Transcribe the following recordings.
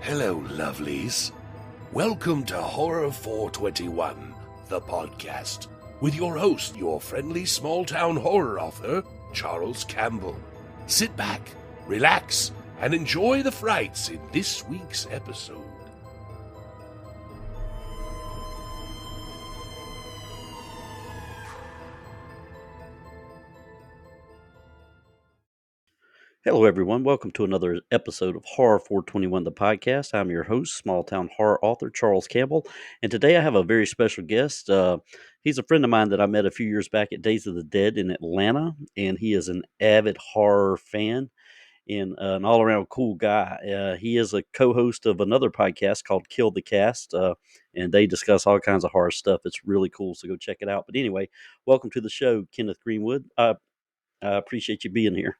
Hello, lovelies. Welcome to Horror 421, the podcast, with your host, your friendly small-town horror author, Charles Campbell. Sit back, relax, and enjoy the frights in this week's episode. Hello, everyone. Welcome to another episode of Horror 421, the podcast. I'm your host, small town horror author Charles Campbell. And today I have a very special guest. He's a friend of mine that I met a few years back at Days of the Dead in Atlanta. And he is an avid horror fan and an all around cool guy. He is a co host of another podcast called Kill the Cast. And they discuss all kinds of horror stuff. It's really cool. So go check it out. But anyway, welcome to the show, Kenneth Greenwood. I appreciate you being here.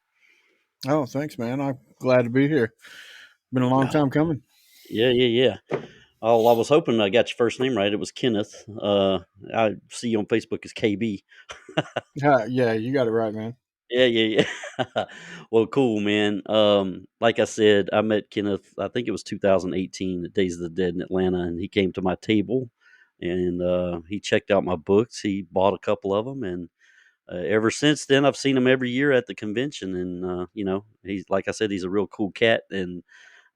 Oh, thanks, man. I'm glad to be here. Been a long time coming. Yeah. Oh, I was hoping I got your first name right. It was Kenneth. I see you on Facebook as KB. Yeah, you got it right, man. Yeah. Well, cool, man. Like I said, I met Kenneth. I think it was 2018 at Days of the Dead in Atlanta, and he came to my table, and he checked out my books. He bought a couple of them, and ever since then, I've seen him every year at the convention. And he's like I said, he's a real cool cat, and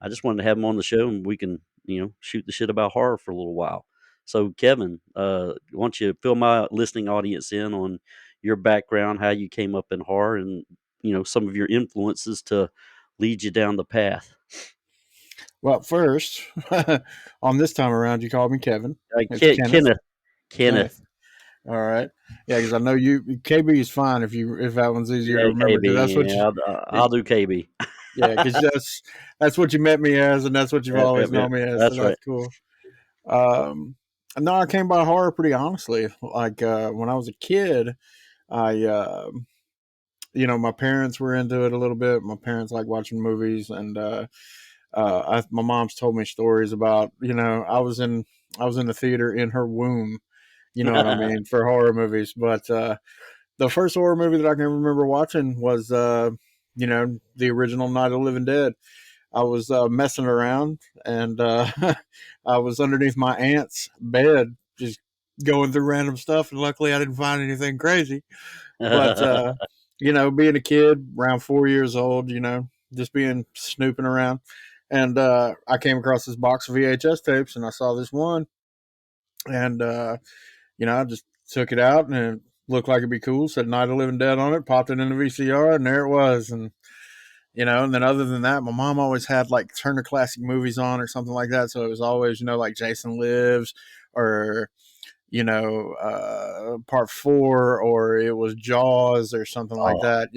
I just wanted to have him on the show and we can, shoot the shit about horror for a little while. So, Kevin, why don't you fill my listening audience in on your background, how you came up in horror, and some of your influences to lead you down the path. Well, first, on this time around, you called me Kevin. It's Kenneth. Kenneth. All right. Yeah, because I know you. KB is fine if that one's easier to remember. KB. That's what I'll do KB. Yeah, because that's what you met me as, and that's what you've always known me as. That's so right. That's cool. No, I came by horror pretty honestly. Like when I was a kid, I my parents were into it a little bit. My parents like watching movies, and my mom's told me stories about. I was in the theater in her womb. You know what I mean, for horror movies. But the first horror movie that I can remember watching was the original Night of the Living Dead. I was messing around, and I was underneath my aunt's bed, just going through random stuff. And luckily, I didn't find anything crazy. But being a kid around 4 years old, just being snooping around, and I came across this box of VHS tapes, and I saw this one, and I just took it out, and it looked like it'd be cool. Said Night of the Living Dead on it. Popped it in the VCR, and there it was. And then other than that, my mom always had like Turner Classic Movies on or something like that. So it was always, like Jason Lives or, Part 4, or it was Jaws or something like that.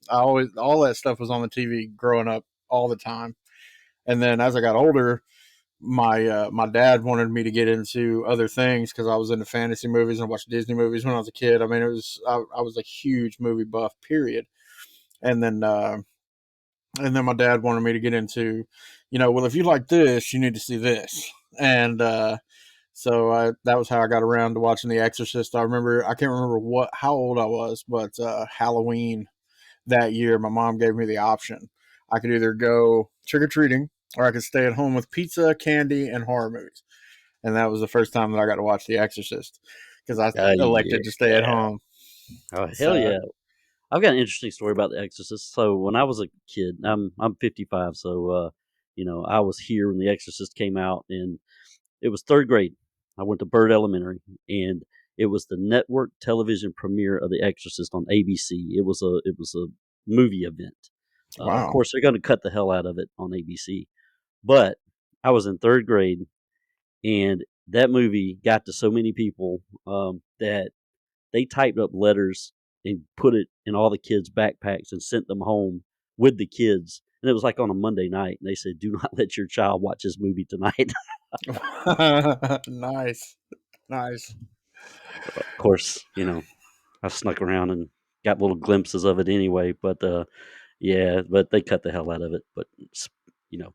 All that stuff was on the TV growing up all the time. And then as I got older, my dad wanted me to get into other things because I was into fantasy movies and watched Disney movies when I was a kid. I mean, I was a huge movie buff, period. And then my dad wanted me to get into, well, if you like this, you need to see this. And so that was how I got around to watching The Exorcist. I can't remember how old I was, but Halloween that year, my mom gave me the option. I could either go trick-or-treating or I could stay at home with pizza, candy, and horror movies. And that was the first time that I got to watch The Exorcist because I elected to stay at home. Oh, hell yeah. I've got an interesting story about The Exorcist. So when I was a kid, I'm 55, so I was here when The Exorcist came out, and it was third grade. I went to Byrd Elementary, and it was the network television premiere of The Exorcist on ABC. It was a movie event. Wow. Of course, they're going to cut the hell out of it on ABC, but I was in third grade, and that movie got to so many people that they typed up letters and put it in all the kids' backpacks and sent them home with the kids. And it was like on a Monday night. And they said, "Do not let your child watch this movie tonight." Nice. Of course, I snuck around and got little glimpses of it anyway. But but they cut the hell out of it. But you know,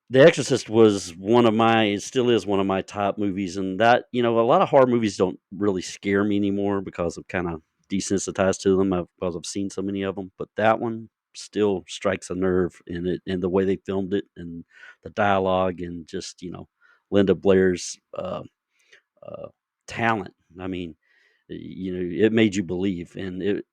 The Exorcist was it still is one of my top movies, and that a lot of horror movies don't really scare me anymore because I'm kind of desensitized to them because I've seen so many of them. But that one, still strikes a nerve in it, and the way they filmed it, and the dialogue, and just Linda Blair's uh, talent. I mean, it made you believe, and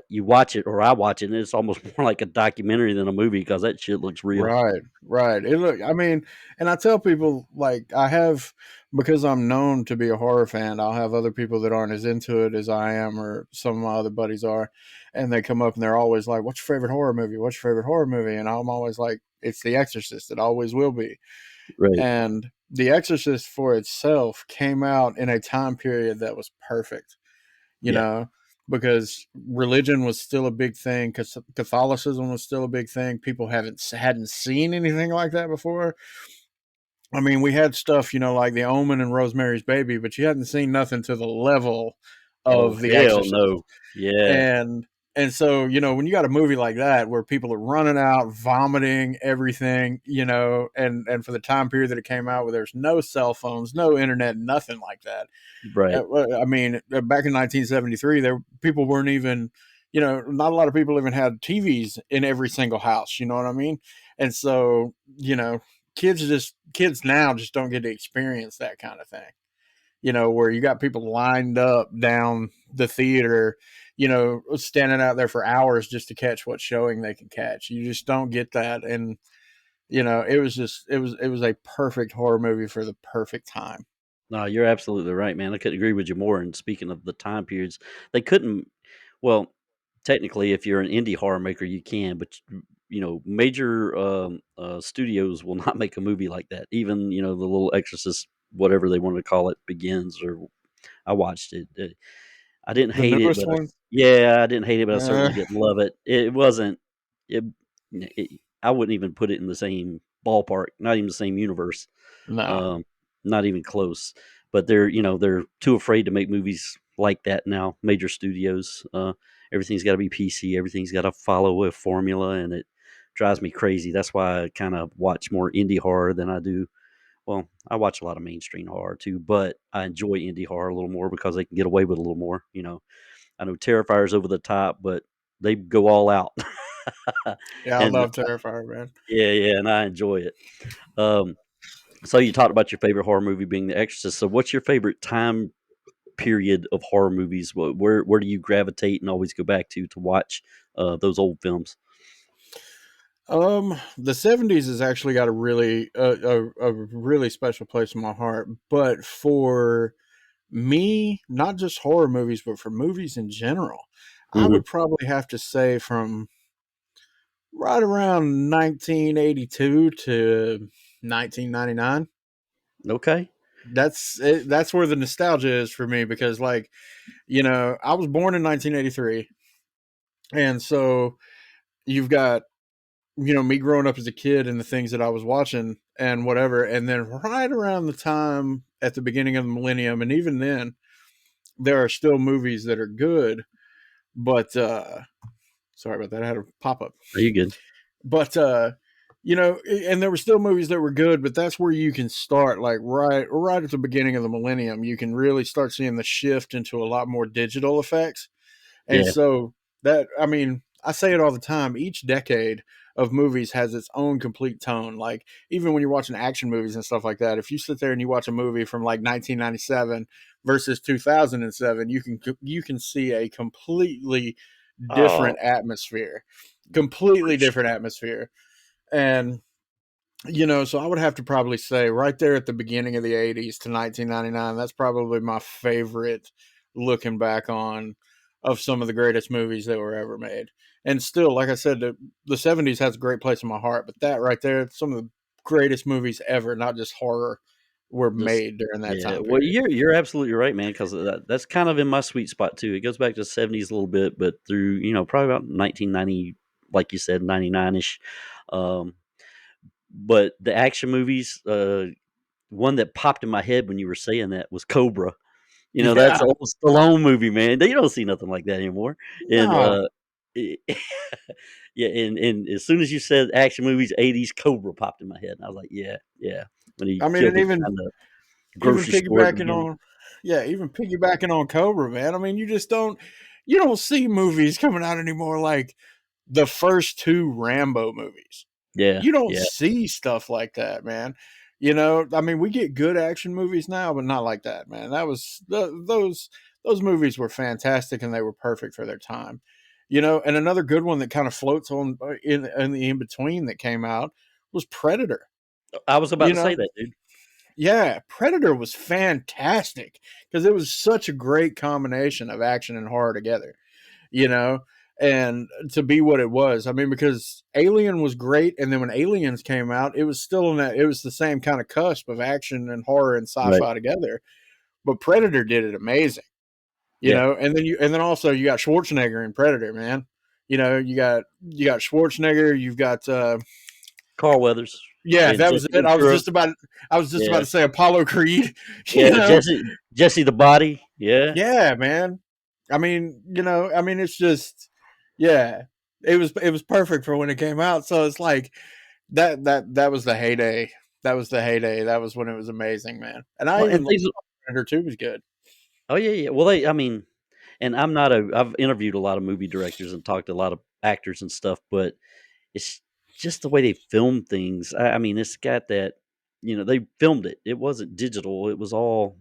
you watch it, or I watch it, and it's almost more like a documentary than a movie because that shit looks real. Right, right. I mean, and I tell people, like, because I'm known to be a horror fan, I'll have other people that aren't as into it as I am, or some of my other buddies are, and they come up and they're always like, "What's your favorite horror movie? What's your favorite horror movie?" And I'm always like, "It's The Exorcist. It always will be." Right. And The Exorcist for itself came out in a time period that was perfect, you Yeah. know, because religion was still a big thing, because Catholicism was still a big thing. People hadn't seen anything like that before. I mean, we had stuff, like The Omen and Rosemary's Baby, but you hadn't seen nothing to the level Oh of The hell Exorcist. no. Yeah. And so, when you got a movie like that where people are running out, vomiting, everything, and for the time period that it came out, where there's no cell phones, no internet, nothing like that. Right. I mean, back in 1973, people weren't even, not a lot of people even had TVs in every single house. You know what I mean? And so, kids now just don't get to experience that kind of thing. Where you got people lined up down the theater, standing out there for hours just to catch what showing they can catch. You just don't get that. And, it was a perfect horror movie for the perfect time. No, you're absolutely right, man. I couldn't agree with you more. And speaking of the time periods, they couldn't. Well, technically, if you're an indie horror maker, you can, but major studios will not make a movie like that. Even the little Exorcist, whatever they wanted to call it, begins. Or I watched it. I didn't The hate it, newest but one? yeah, I didn't hate it, but I Uh, certainly didn't love it. It wasn't. It I wouldn't even put it in the same ballpark. Not even the same universe. no. Um, Not even close. But they're too afraid to make movies like that now. Major studios, everything's got to be PC. Everything's got to follow a formula, and it drives me crazy. That's why I kind of watch more indie horror than I do. Well, I watch a lot of mainstream horror too, but I enjoy indie horror a little more because they can get away with a little more. I know Terrifier's over the top, but they go all out. Yeah, I And love Terrifier, man. yeah, yeah, and I enjoy it. Um, so you talked about your favorite horror movie being The Exorcist. So what's your favorite time period of horror movies? Where do you gravitate and always go back to watch those old films? The '70s has actually got a really special place in my heart. But for me, not just horror movies, but for movies in general, I Hmm. would probably have to say from right around 1982 to 1999. Okay. That's it. That's where the nostalgia is for me, because, like, I was born in 1983, and so you've got, me growing up as a kid and the things that I was watching and whatever. And then right around the time at the beginning of the millennium, and even then, there are still movies that are good. But sorry about that. I had a pop up. Are you good? But and there were still movies that were good, but that's where you can start, like, right at the beginning of the millennium. You can really start seeing the shift into a lot more digital effects. And Yeah. so I mean, I say it all the time. Each decade of movies has its own complete tone. Like, even when you're watching action movies and stuff like that, if you sit there and you watch a movie from like 1997 versus 2007, you can see a completely different Oh, atmosphere, for completely sure. different atmosphere. And so I would have to probably say right there at the beginning of the '80s to 1999. That's probably my favorite, looking back on, of some of the greatest movies that were ever made. And still, like I said, the '70s has a great place in my heart. But that right there, some of the greatest movies ever, not just horror, were Just made during that yeah. time Well, period. you're absolutely right, man. Because that's kind of in my sweet spot too. It goes back to the '70s a little bit, but through probably about 1990, like you said, 99 ish. Um, but the action movies, one that popped in my head when you were saying that was Cobra. That's Yeah, an old Stallone movie, man. You don't see nothing like that anymore. And no. it- yeah, and as soon as you said action movies, '80s Cobra popped in my head, and I was like, yeah, yeah. When he I mean, killed and the guy in the even grocery store at the piggybacking beginning. on, yeah, even piggybacking on Cobra, man. I mean, you don't see movies coming out anymore like the first two Rambo movies. Yeah, You don't yeah, see stuff like that, man. You know, I mean, we get good action movies now, but not like that, man. That was those movies were fantastic and they were perfect for their time. You know, and another good one that kind of floats on in the in between that came out was Predator. I was about You to say know, that, dude. yeah, Predator was fantastic because it was such a great combination of action and horror together, you know, and to be what it was. I mean, because Alien was great, and then when Aliens came out, it was still in that, it was the same kind of cusp of action and horror and sci Right. fi together. But Predator did it amazing, you Yeah. know, and then also you got Schwarzenegger in Predator, man. You know, you got Schwarzenegger, you've got Carl Weathers yeah, and that was Jesse it. Ventura. I was just about Yeah. to say Apollo Creed, you Yeah. know. Jesse the Body. Yeah. Yeah, man. I mean, you know, I mean, it's just, yeah, it was perfect for when it came out. So it's like that was the heyday. That was the heyday. That was when it was amazing, man. And I Well, even and things. thought Predator Two was good. Oh yeah, yeah. Well, I mean, and I've interviewed a lot of movie directors and talked to a lot of actors and stuff, but it's just the way they film things. I mean, it's got that, they filmed it. It wasn't digital. It was all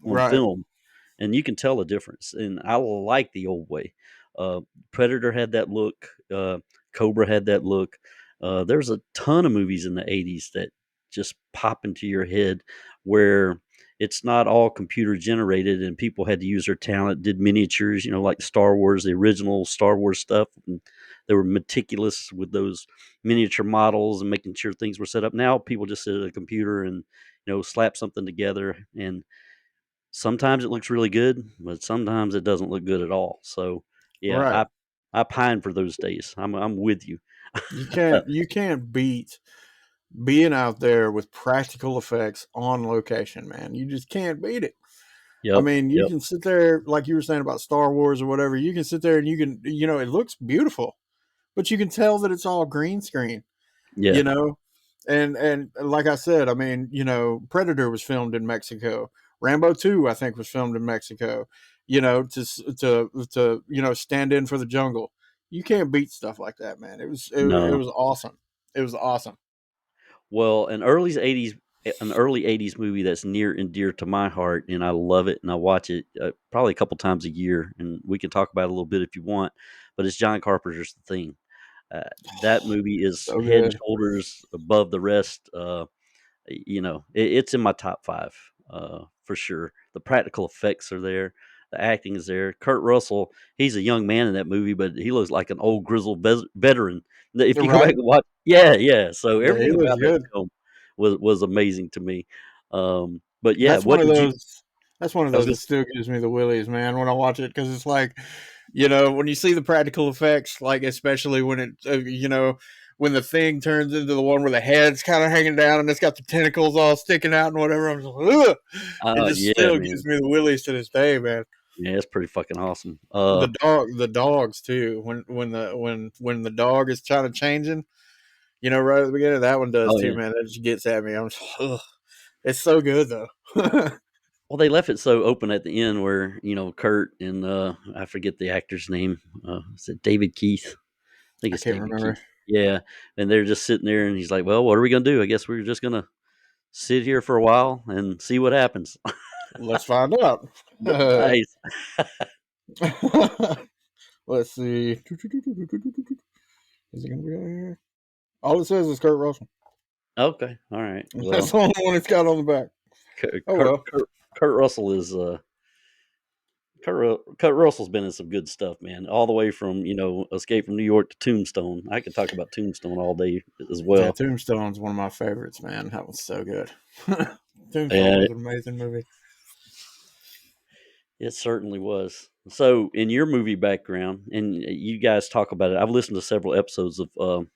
on Right, film, and you can tell the difference. And I like the old way. Uh, Predator had that look. Cobra had that look. There's a ton of movies in the '80s that just pop into your head where it's not all computer generated and people had to use their talent, did miniatures, like Star Wars, the original Star Wars stuff. And they were meticulous with those miniature models and making sure things were set up. Now people just sit at a computer and slap something together, and sometimes it looks really good, but sometimes it doesn't look good at all. So yeah, right. I pine for those days. I'm with you. You can't beat being out there with practical effects on location, man. You just can't beat it. I Yep, mean, you yep, can sit there like you were saying about Star Wars or whatever. You can sit there and you can, you know, it looks beautiful, but you can tell that it's all green screen, yeah, you know. And like I said, I mean, you know, Predator was filmed in Mexico. Rambo 2 I think was filmed in Mexico. You know, to you know, stand in for the jungle. You can't beat stuff like that, man. It no. was awesome. It was awesome. Well, an early '80s movie that's near and dear to my heart, and I love it, and I watch it probably a couple times a year, and we can talk about it a little bit if you want. But it's John Carpenter's The Thing. Uh, that movie is So head and good. shoulders above the rest. It's in my top five for sure. The practical effects are there. The acting is there. Kurt Russell, he's a young man in that movie, but he looks like an old grizzled veteran. If you go back Right? and watch, yeah, yeah. So Yeah, he everything looks about that good. film was amazing to me. But yeah, That's one what of did you? those. That's one of I was those gonna, that still gives me the willies, man, when I watch it because it's like, you know, when you see the practical effects, like especially when it, you know, when the thing turns into the one where the head's kind of hanging down and it's got the tentacles all sticking out and whatever. I'm just like, ugh! It just yeah, still man, gives me the willies to this day, man. yeah, it's pretty fucking awesome. The dogs too. When the dog is trying to changing, you know, right at the beginning, that one does Oh too, yeah. man. That just gets at me. I'm just, ugh. It's so good though. Well, they left it so open at the end where Kurt and I forget the actor's name. Is it David Keith? I think I it's can't David remember. Keith. Yeah, and they're just sitting there, and he's like, "Well, what are we gonna do? I guess we're just gonna sit here for a while and see what happens." Let's find out. Nice. Let's see. Is it going to be out here? All it says is Kurt Russell. Okay. All right. That's Well, the only one it's got on the back. Kurt, Oh Kurt, well. Kurt, Kurt Russell is Kurt Russell's been in some good stuff, man. All the way from Escape from New York to Tombstone. I could talk about Tombstone all day as Yeah, well. Tombstone's one of my favorites, man. That was so good. Tombstone And was an amazing movie. it certainly was. So, in your movie background, and you guys talk about it, I've listened to several episodes of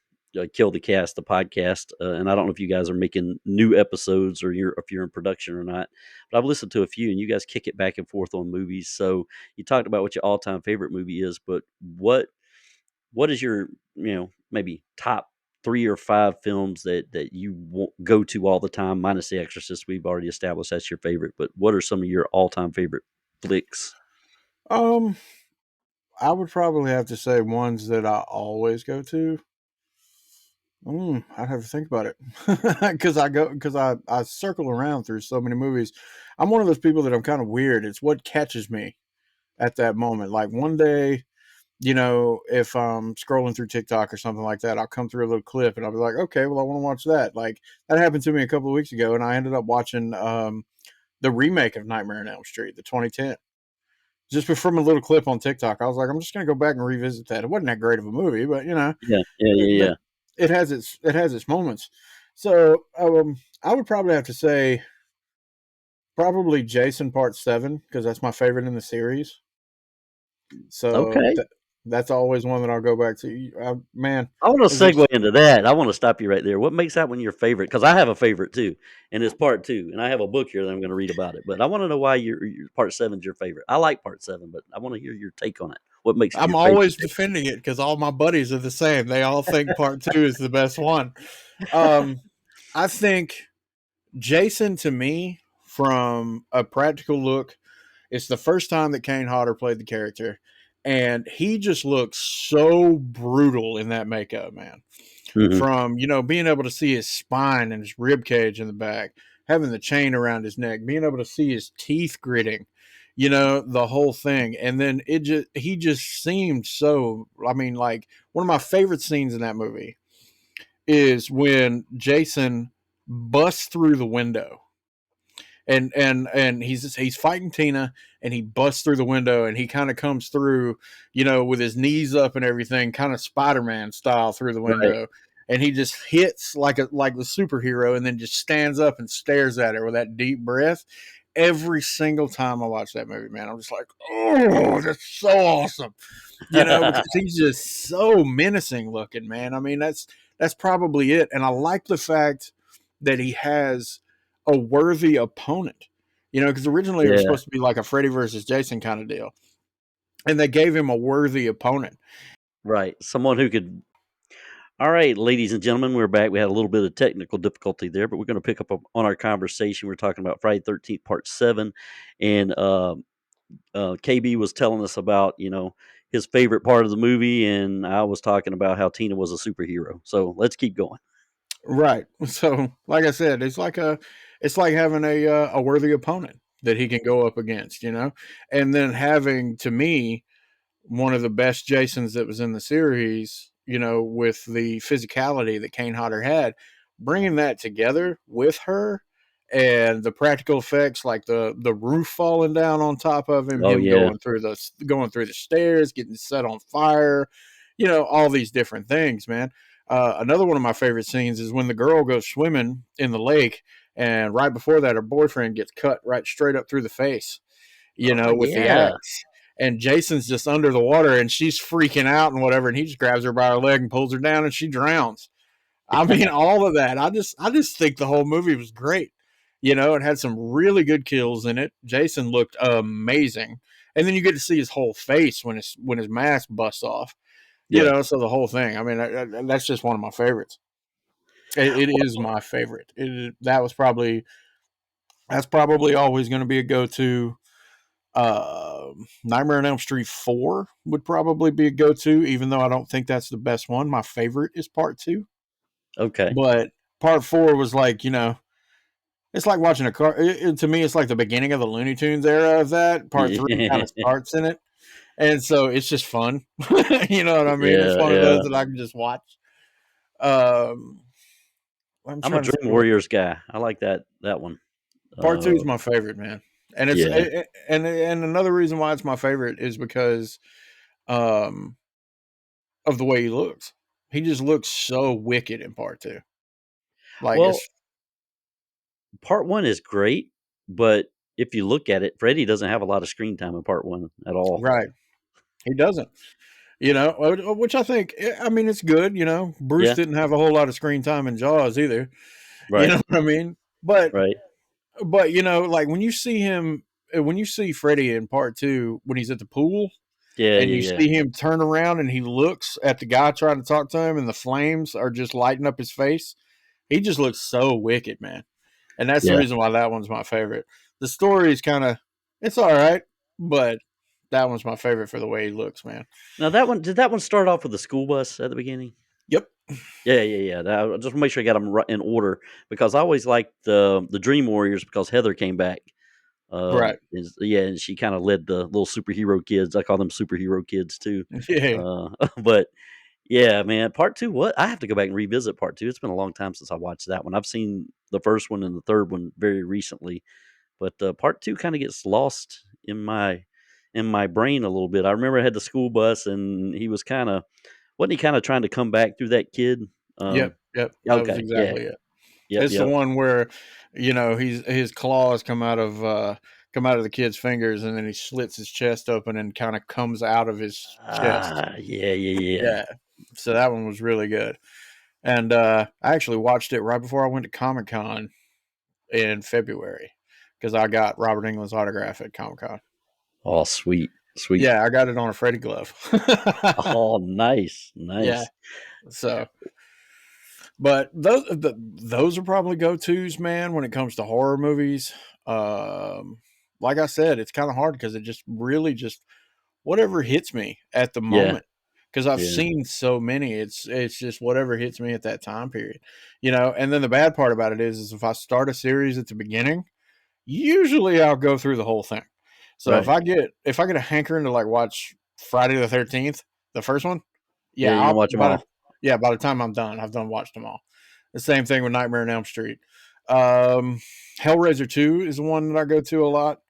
Kill the Cast, the podcast, and I don't know if you guys are making new episodes or if you're in production or not, but I've listened to a few, and you guys kick it back and forth on movies. So, you talked about what your all time favorite movie is, but what is your maybe top 3 or 5 films that you go to all the time, minus The Exorcist? We've already established that's your favorite, but what are some of your all time favorite flicks? Um, I would probably have to say ones that I always go to. I'd have to think about it because I circle around through so many movies. I'm one of those people that I'm kind of weird. It's what catches me at that moment. Like one day, if I'm scrolling through TikTok or something like that, I'll come through a little clip and I'll be like, okay, well, I want to watch that. Like that happened to me a couple of weeks ago, and I ended up watching the remake of Nightmare on Elm Street, the 2010. Just from a little clip on TikTok, I was like, I'm just going to go back and revisit that. It wasn't that great of a movie, but Yeah, yeah, yeah, it, yeah. it has its moments. So I would probably have to say probably Jason Part 7 because that's my favorite in the series. So Okay. that's always one that I'll go back to. Man, I want to is it segue into that. I want to stop you right there. What makes that one your favorite? Because I have a favorite too, and it's part two, and I have a book here that I'm going to read about it. But I want to know why your part seven's your favorite. I like part seven, but I want to hear your take on it. What makes it I'm your favorite? always defending it because all my buddies are the same. They all think Part 2 is the best one. Um, I think Jason, to me, from a practical look, it's the first time that Kane Hodder played the character, and he just looks so brutal in that makeup, man. Hmm. From being able to see his spine and his rib cage in the back, having the chain around his neck, being able to see his teeth gritting, the whole thing, and then he just seemed so. I mean, like one of my favorite scenes in that movie is when Jason busts through the window and he's fighting Tina, and he busts through the window, and he kind of comes through, with his knees up and everything, kind of Spider-Man style through the Right. window, and he just hits like the superhero, and then just stands up and stares at her with that deep breath. Every single time I watch that movie, man, I'm just like, oh, that's so awesome, because he's just so menacing looking, man. I mean, that's probably it, and I like the fact that he has a worthy opponent. Because originally it was Yeah. supposed to be like a Freddy versus Jason kind of deal, and they gave him a worthy opponent. Right. Someone who could. All right, ladies and gentlemen, we're back. We had a little bit of technical difficulty there, but we're going to pick up on our conversation. We're talking about Friday 13th, Part 7. And KB was telling us about, his favorite part of the movie. And I was talking about how Tina was a superhero. So let's keep going. Right. So, like I said, it's like having a worthy opponent that he can go up against, and then having, to me, one of the best Jasons that was in the series, with the physicality that Kane Hodder had, bringing that together with her and the practical effects, like the roof falling down on top of him, Oh, him yeah. going through the stairs, getting set on fire, all these different things, man. Another one of my favorite scenes is when the girl goes swimming in the lake, and right before that, her boyfriend gets cut right straight up through the face, Oh, with the yeah. axe. And Jason's just under the water, and she's freaking out and whatever, and he just grabs her by her leg and pulls her down, and she drowns. I mean, all of that. I just think the whole movie was great. It had some really good kills in it. Jason looked amazing, and then you get to see his whole face when his mask busts off. Yeah. So the whole thing. I mean, that's just one of my favorites. It is my favorite. That's probably always going to be a go-to. Nightmare on Elm Street 4 would probably be a go-to, even though I don't think that's the best one. My favorite is Part 2, Okay. but Part 4 was like, it's like watching a car. To me, it's like the beginning of the Looney Tunes era of that. Part 3 kind Yeah. of starts in it, and so it's just fun. You know what I mean? It's Yeah. one of those Yeah. that I can just watch. Um, I'm I'm a trying to think Dream of what Warriors guy. I like that one. Part 2 is Uh, my favorite, man. And it's yeah. and another reason why it's my favorite is because um of the way he looks. He just looks so wicked in Part 2. Like Well, it's part one is great, but if you look at it, Freddy doesn't have a lot of screen time in part one at all. right. He doesn't. Which I think, I mean, it's good. Bruce Yeah. didn't have a whole lot of screen time in Jaws either. You Right. know what I mean? But Right. but like when you see him, when you see Freddy in Part 2 when he's at the pool, Yeah. and you Yeah. Yeah. see him turn around and he looks at the guy trying to talk to him, and the flames are just lighting up his face. He just looks so wicked, man. And that's the Yeah. reason why that one's my favorite. The story is kind of, it's all right, but That one's my favorite for the way he looks, man. Now that one, did that one start off with the school bus at the beginning? Yep. Yeah. I just make sure I got them in order because I always liked the Dream Warriors because Heather came back. Right. And she kind of led the little superhero kids. I call them superhero kids too. Yeah. But yeah, man, part two. What I have to go back and revisit part two. It's been a long time since I watched that one. I've seen the first one and the third one very recently, but part two kind of gets lost in my brain a little bit. I remember I had the school bus, and he was kind of wasn't he kind of trying to come back through that kid? Yep. Yep. That was Okay, yeah, exactly it. yep, It's the yep. one where, his claws come out of the kid's fingers, and then he slits his chest open and kind of comes out of his chest. Yeah. Yeah. So that one was really good. And I actually watched it right before I went to Comic Con in February because I got Robert Englund's autograph at Comic Con. Oh, sweet. Yeah, I got it on a Freddy glove. Oh, nice. Yeah. So, but those are probably go tos, man. When it comes to horror movies, like I said, it's kind of hard because it just really just whatever hits me at the Yeah, moment. Because I've yeah. seen so many, it's just whatever hits me at that time period, And then the bad part about it is if I start a series at the beginning, usually I'll go through the whole thing. So Right. if I get a hankering to like watch Friday the 13th, the first one, Yeah, yeah, you're gonna watch them all. by the time I'm done, I've done watched them all. The same thing with Nightmare on Elm Street. Hellraiser 2 is the one that I go to a lot.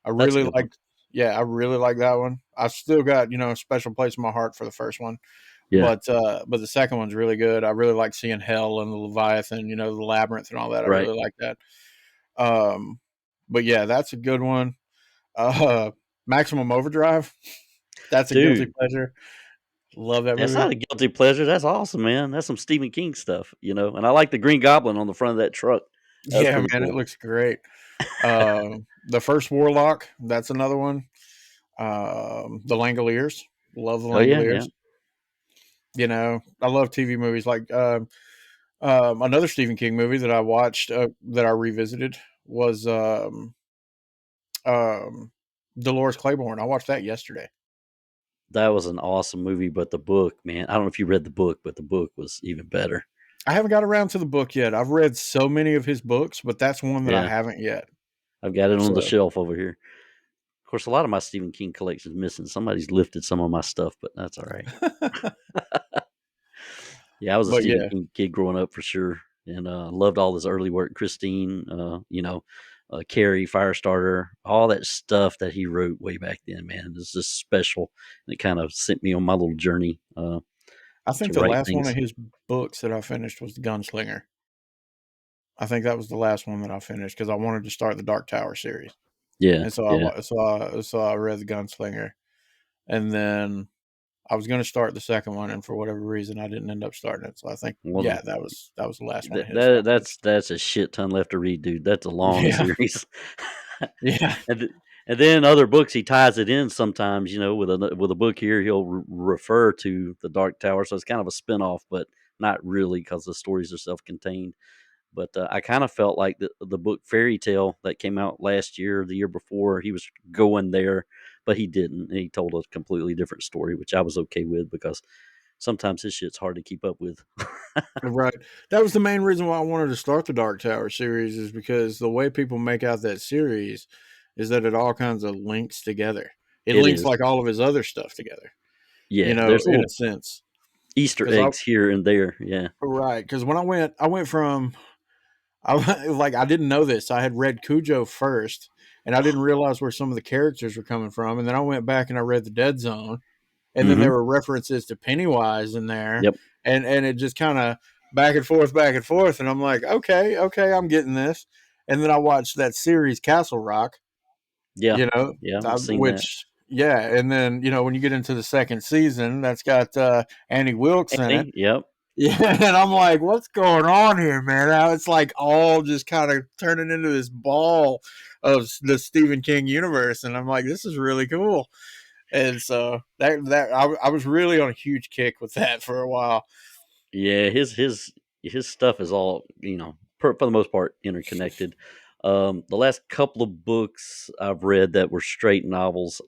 I That's a really good one. like I really like that one. I still got, a special place in my heart for the first one. Yeah. But the second one's really good. I really like seeing Hell and the Leviathan, the labyrinth and all that. I Right. really like that. Um but yeah, that's a good one. Uh Maximum Overdrive. That's a guilty Dude, pleasure. Love that that's movie. not a guilty pleasure. That's awesome, man. That's some Stephen King stuff, And I like the Green Goblin on the front of that truck. That was Yeah, pretty man, it cool. looks great. The first Warlock, that's another one. The Langoliers. Love the Oh yeah. Langoliers. I love TV movies like another Stephen King movie that I watched that I revisited was um, Dolores Claiborne. I watched that yesterday. That was an awesome movie, but the book, man, I don't know if you read the book, but the book was even better. I haven't got around to the book yet. I've read so many of his books, but that's one that I Yeah, haven't yet. I've got it on the So, shelf over here. Of course, a lot of my Stephen King collection's missing. Somebody's lifted some of my stuff, but that's all right. Yeah, I was a but Stephen yeah, King kid growing up for sure, and loved all his early work. Christine, Carrie, Firestarter, all that stuff that he wrote way back then. Man, it's just special, and it kind of sent me on my little journey I think to the write last one of things. his books that I finished was The Gunslinger. I think that was the last one that I finished because I wanted to start the Dark Tower series, Yeah, and so yeah. I read The Gunslinger, and then I was going to start the second one, and for whatever reason, I didn't end up starting it. So I think, Well, yeah, that was the last one of his that I finished. that's a shit ton left to read, dude. That's a long Yeah, series. yeah, And then other books he ties it in sometimes, with a book here he'll refer to the Dark Tower, so it's kind of a spinoff, but not really because the stories are self-contained. But I kind of felt like the book Fairy Tale that came out last year, or the year before, he was going there, but he didn't. He told a completely different story, which I was okay with because sometimes his shit's hard to keep up with. right. That was the main reason why I wanted to start the Dark Tower series is because the way people make out that series is that it all kinds of links together. It It links is, like all of his other stuff together, yeah. There's in a little sense. Easter Because I eggs here and there, yeah. right because when I went from like I didn't know this. I had read Cujo first, and I didn't realize where some of the characters were coming from. And then I went back and I read the Dead Zone, and then Hmm. there were references to Pennywise in there, Yep. and it just kind of back and forth. And I'm like, okay, I'm getting this. And then I watched that series Castle Rock, Yeah. Yeah. I've seen that. which yeah, and then when you get into the second season, that's got Annie Wilkes in it. Annie, yep. Yeah, and I'm like, what's going on here, man? How it's like all just kind of turning into this ball of the Stephen King universe, and I'm like, this is really cool. And so I was really on a huge kick with that for a while. Yeah, his stuff is all for the most part interconnected. The last couple of books I've read that were straight novels,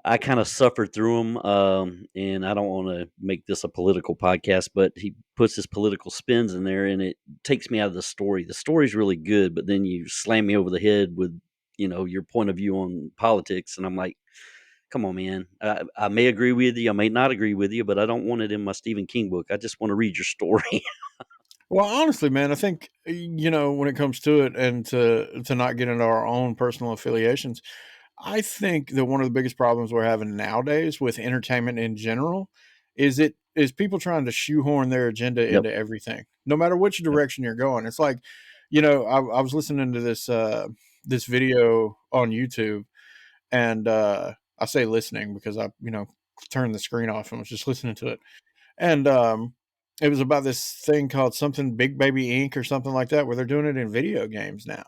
I kind of suffered through them, and I don't want to make this a political podcast, but he puts his political spins in there, and it takes me out of the story. The story's really good, but then you slam me over the head with, your point of view on politics, and I'm like, come on, man. I may agree with you, I may not agree with you, but I don't want it in my Stephen King book. I just want to read your story. Well, honestly, man, I think when it comes to it, and to not get into our own personal affiliations, I think that one of the biggest problems we're having nowadays with entertainment in general is people trying to shoehorn their agenda Yep. into everything, no matter which Yep. direction you're going. It's like, I was listening to this video on YouTube, and I say listening because I turned the screen off and was just listening to it, and it was about this thing called something Big Baby Inc. or something like that, where they're doing it in video games now.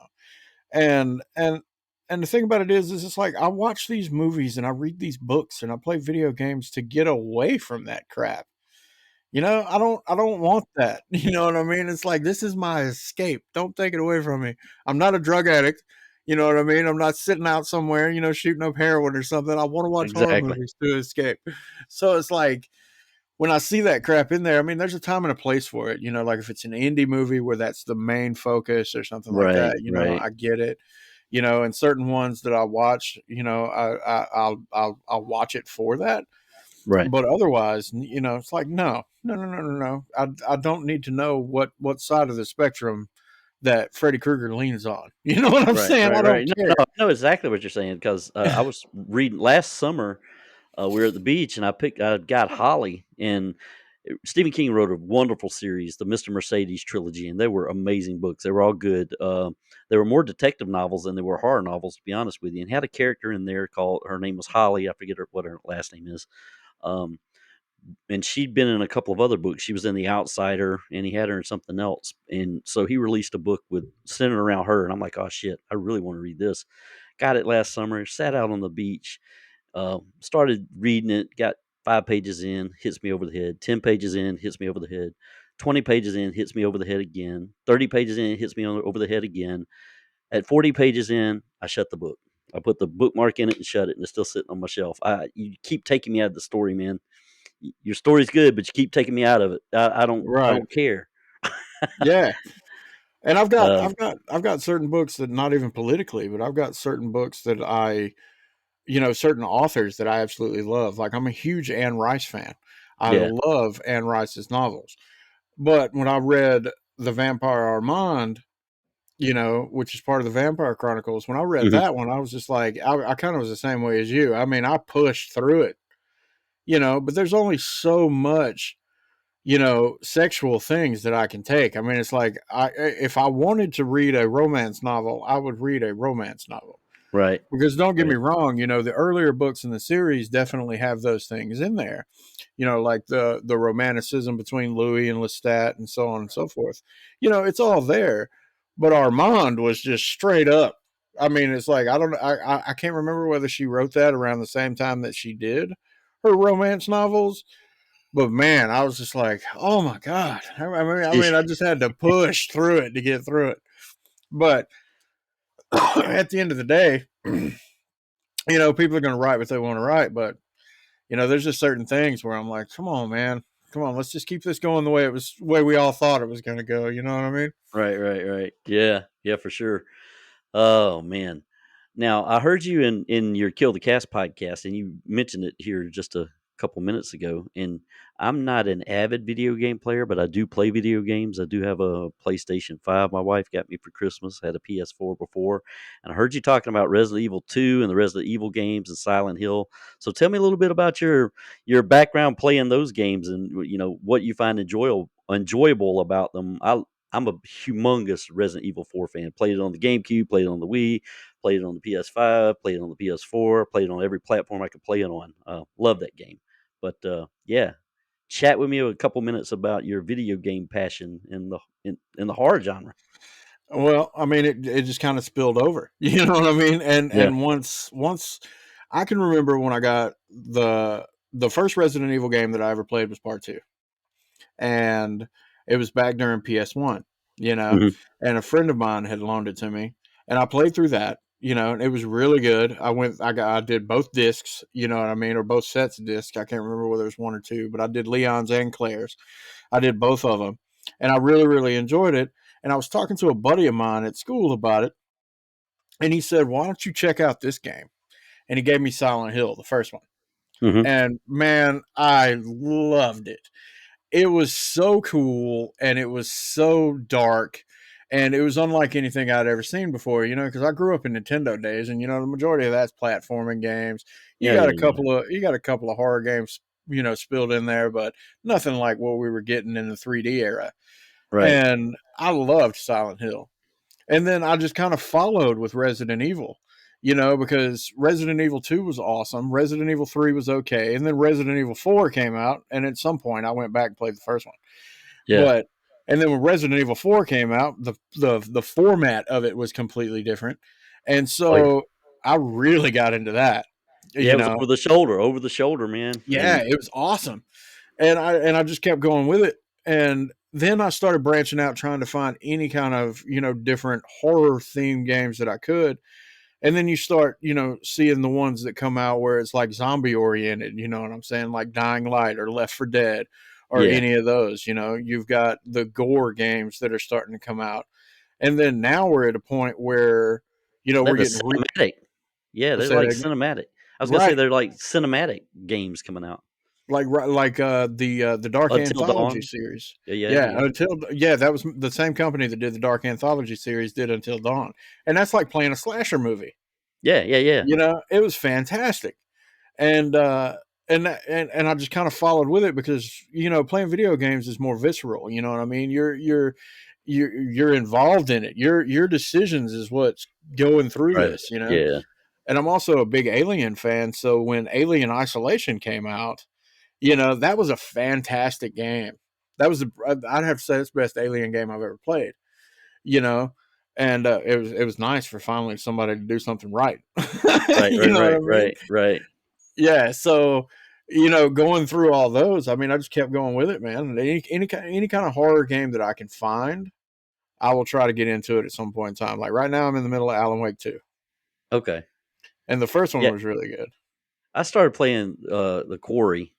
And the thing about it is it's like I watch these movies and I read these books and I play video games to get away from that crap. I don't want that. You know what I mean? It's like this is my escape. Don't take it away from me. I'm not a drug addict. You know what I mean? I'm not sitting out somewhere, shooting up heroin or something. I want to watch horror Exactly. movies to escape. So it's like when I see that crap in there, I mean, there's a time and a place for it. Like if it's an indie movie where that's the main focus or something like Right. that, Right. I get it. And certain ones that I watch, I'll watch it for that. Right. But otherwise, it's like no, no, no, no, no, no. I don't need to know what side of the spectrum that Freddy Krueger leans on. You know what I'm Right. saying? Right. I don't Right. No, no, care. I know exactly what you're saying because I was reading last summer. We were at the beach, and I got Holly, and Stephen King wrote a wonderful series, the Mr. Mercedes trilogy, and they were amazing books. They were all good. They were more detective novels than they were horror novels, to be honest with you. And had a character in there called her name was Holly. I forget what her last name is. Um, and she'd been in a couple of other books. She was in The Outsider, and he had her in something else. And so he released a book with centered around her, and I'm like, oh shit, I really want to read this. Got it last summer. Sat out on the beach, started reading it, got 5 pages in, hits me over the head. 10 pages in, hits me over the head. 20 pages in, hits me over the head again. 30 pages in, hits me over the head again. At 40 pages in, I shut the book. I put the bookmark in it and shut it, and it's still sitting on my shelf. You keep taking me out of the story, man. Your story's good, but you keep taking me out of it. I Right. don't care. Yeah. And I've got Um, I've got I've got certain books that, not even politically, but I've got certain books that certain authors that I absolutely love. Like I'm a huge Anne Rice fan. I yeah. love Anne Rice's novels. But when I read The Vampire Armand, which is part of the Vampire Chronicles, when I read Hmm. that one, I was just like, I kind of was the same way as you. I mean, I pushed through it, but there's only so much, sexual things that I can take. I mean, it's like if I wanted to read a romance novel, I would read a romance novel. Right. Because don't get me Right. wrong, the earlier books in the series definitely have those things in there. Like the romanticism between Louis and Lestat and so on and so forth. It's all there. But Armand was just straight up. I mean, it's like I can't remember whether she wrote that around the same time that she did her romance novels. But man, I was just like, oh my God. I mean, I just had to push through it to get through it. But at the end of the day, people are going to write what they want to write, but there's just certain things where I'm like, come on, man, come on, let's just keep this going the way we all thought it was going to go. You know what I mean? Right. Right. Right. Yeah. Yeah. For sure. Oh man. Now I heard you in your Kill the Cast podcast, and you mentioned it here just a couple minutes ago. And I'm not an avid video game player, but I do play video games. I do have a PlayStation 5. My wife got me for Christmas. I had a PS4 before, and I heard you talking about Resident Evil 2 and the Resident Evil games and Silent Hill. So tell me a little bit about your background playing those games, and what you find enjoyable about them. I'm a humongous Resident Evil 4 fan. Played it on the GameCube, played it on the Wii, played it on the PS5, played it on the PS4, played it on every platform I could play it on. Love that game. But yeah, chat with me a couple minutes about your video game passion in the horror genre. Well, I mean, it just kind of spilled over. You know what I mean? And Yeah. once I can remember when I got the first Resident Evil game that I ever played was part two, and it was back during PS1. You know, Hmm. and a friend of mine had loaned it to me, and I played through that. And it was really good. I did both discs, you know what I mean, or both sets of discs. I can't remember whether it was one or two, but I did Leon's and Claire's. I did both of them, and I really, really enjoyed it. And I was talking to a buddy of mine at school about it, and he said, "Why don't you check out this game?" And he gave me Silent Hill, the first one. Mm-hmm. And man, I loved it. It was so cool, and it was so dark, and it was unlike anything I'd ever seen before, because I grew up in Nintendo days, and the majority of that's platforming games. You Yeah, got yeah, a yeah. couple of horror games, spilled in there, but nothing like what we were getting in the 3D era. Right. And I loved Silent Hill. And then I just kind of followed with Resident Evil, because Resident Evil 2 was awesome. Resident Evil 3 was okay. And then Resident Evil 4 came out. And at some point, I went back and played the first one. Yeah. But, and then when Resident Evil 4 came out, the format of it was completely different. And Oh yeah. so I really got into that, Yeah, you it was know. over the shoulder, man. Yeah, And it was awesome. And I just kept going with it. And then I started branching out, trying to find any kind of different horror themed games that I could. And then you start seeing the ones that come out where it's like zombie oriented. You know what I'm saying? Like Dying Light or Left 4 Dead or yeah, any of those. You've got the gore games that are starting to come out. And then now we're at a point where they're we're the getting cinematic. Yeah, let's they're say like that again. cinematic. I was gonna say Right. they're like cinematic games coming out. The Dark Until Anthology Dawn. series. Yeah, yeah, Yeah, yeah. that was the same company that did the Dark Anthology series did Until Dawn, and that's like playing a slasher movie. Yeah, yeah, yeah. It was fantastic, and and I just kind of followed with it because playing video games is more visceral. You know what I mean? You're involved in it. Your decisions is what's going through Right. this. Yeah. And I'm also a big Alien fan, so when Alien Isolation came out, that was a fantastic game. That was I'd have to say it's the best Alien game I've ever played. You know, and it was nice for finally somebody to do something right. Right, You right, know what right, I mean? right, right. Yeah. So going through all those, I mean, I just kept going with it, man. And any kind of horror game that I can find, I will try to get into it at some point in time. Like right now, I'm in the middle of Alan Wake 2, Okay. and the first one Yeah. was really good. I started playing the Quarry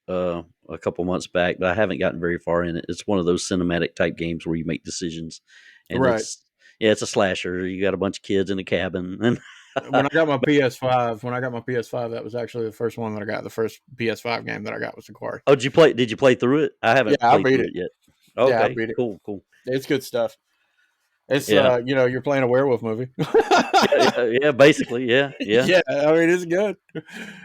a couple months back, but I haven't gotten very far in it. It's one of those cinematic type games where you make decisions, and Right. it's a slasher. You got a bunch of kids in a cabin, and When I got my PS5, that was actually the first one that I got. The first PS5 game that I got was the Quarry. oh, did you play? Did you play through it? I Yeah, haven't I played beat through it. it yet. Yeah, I Okay, beat it. cool, cool. It's good stuff. It's Yeah, you're playing a werewolf movie. yeah, yeah, yeah. Basically, yeah, yeah. Yeah, I mean it's good.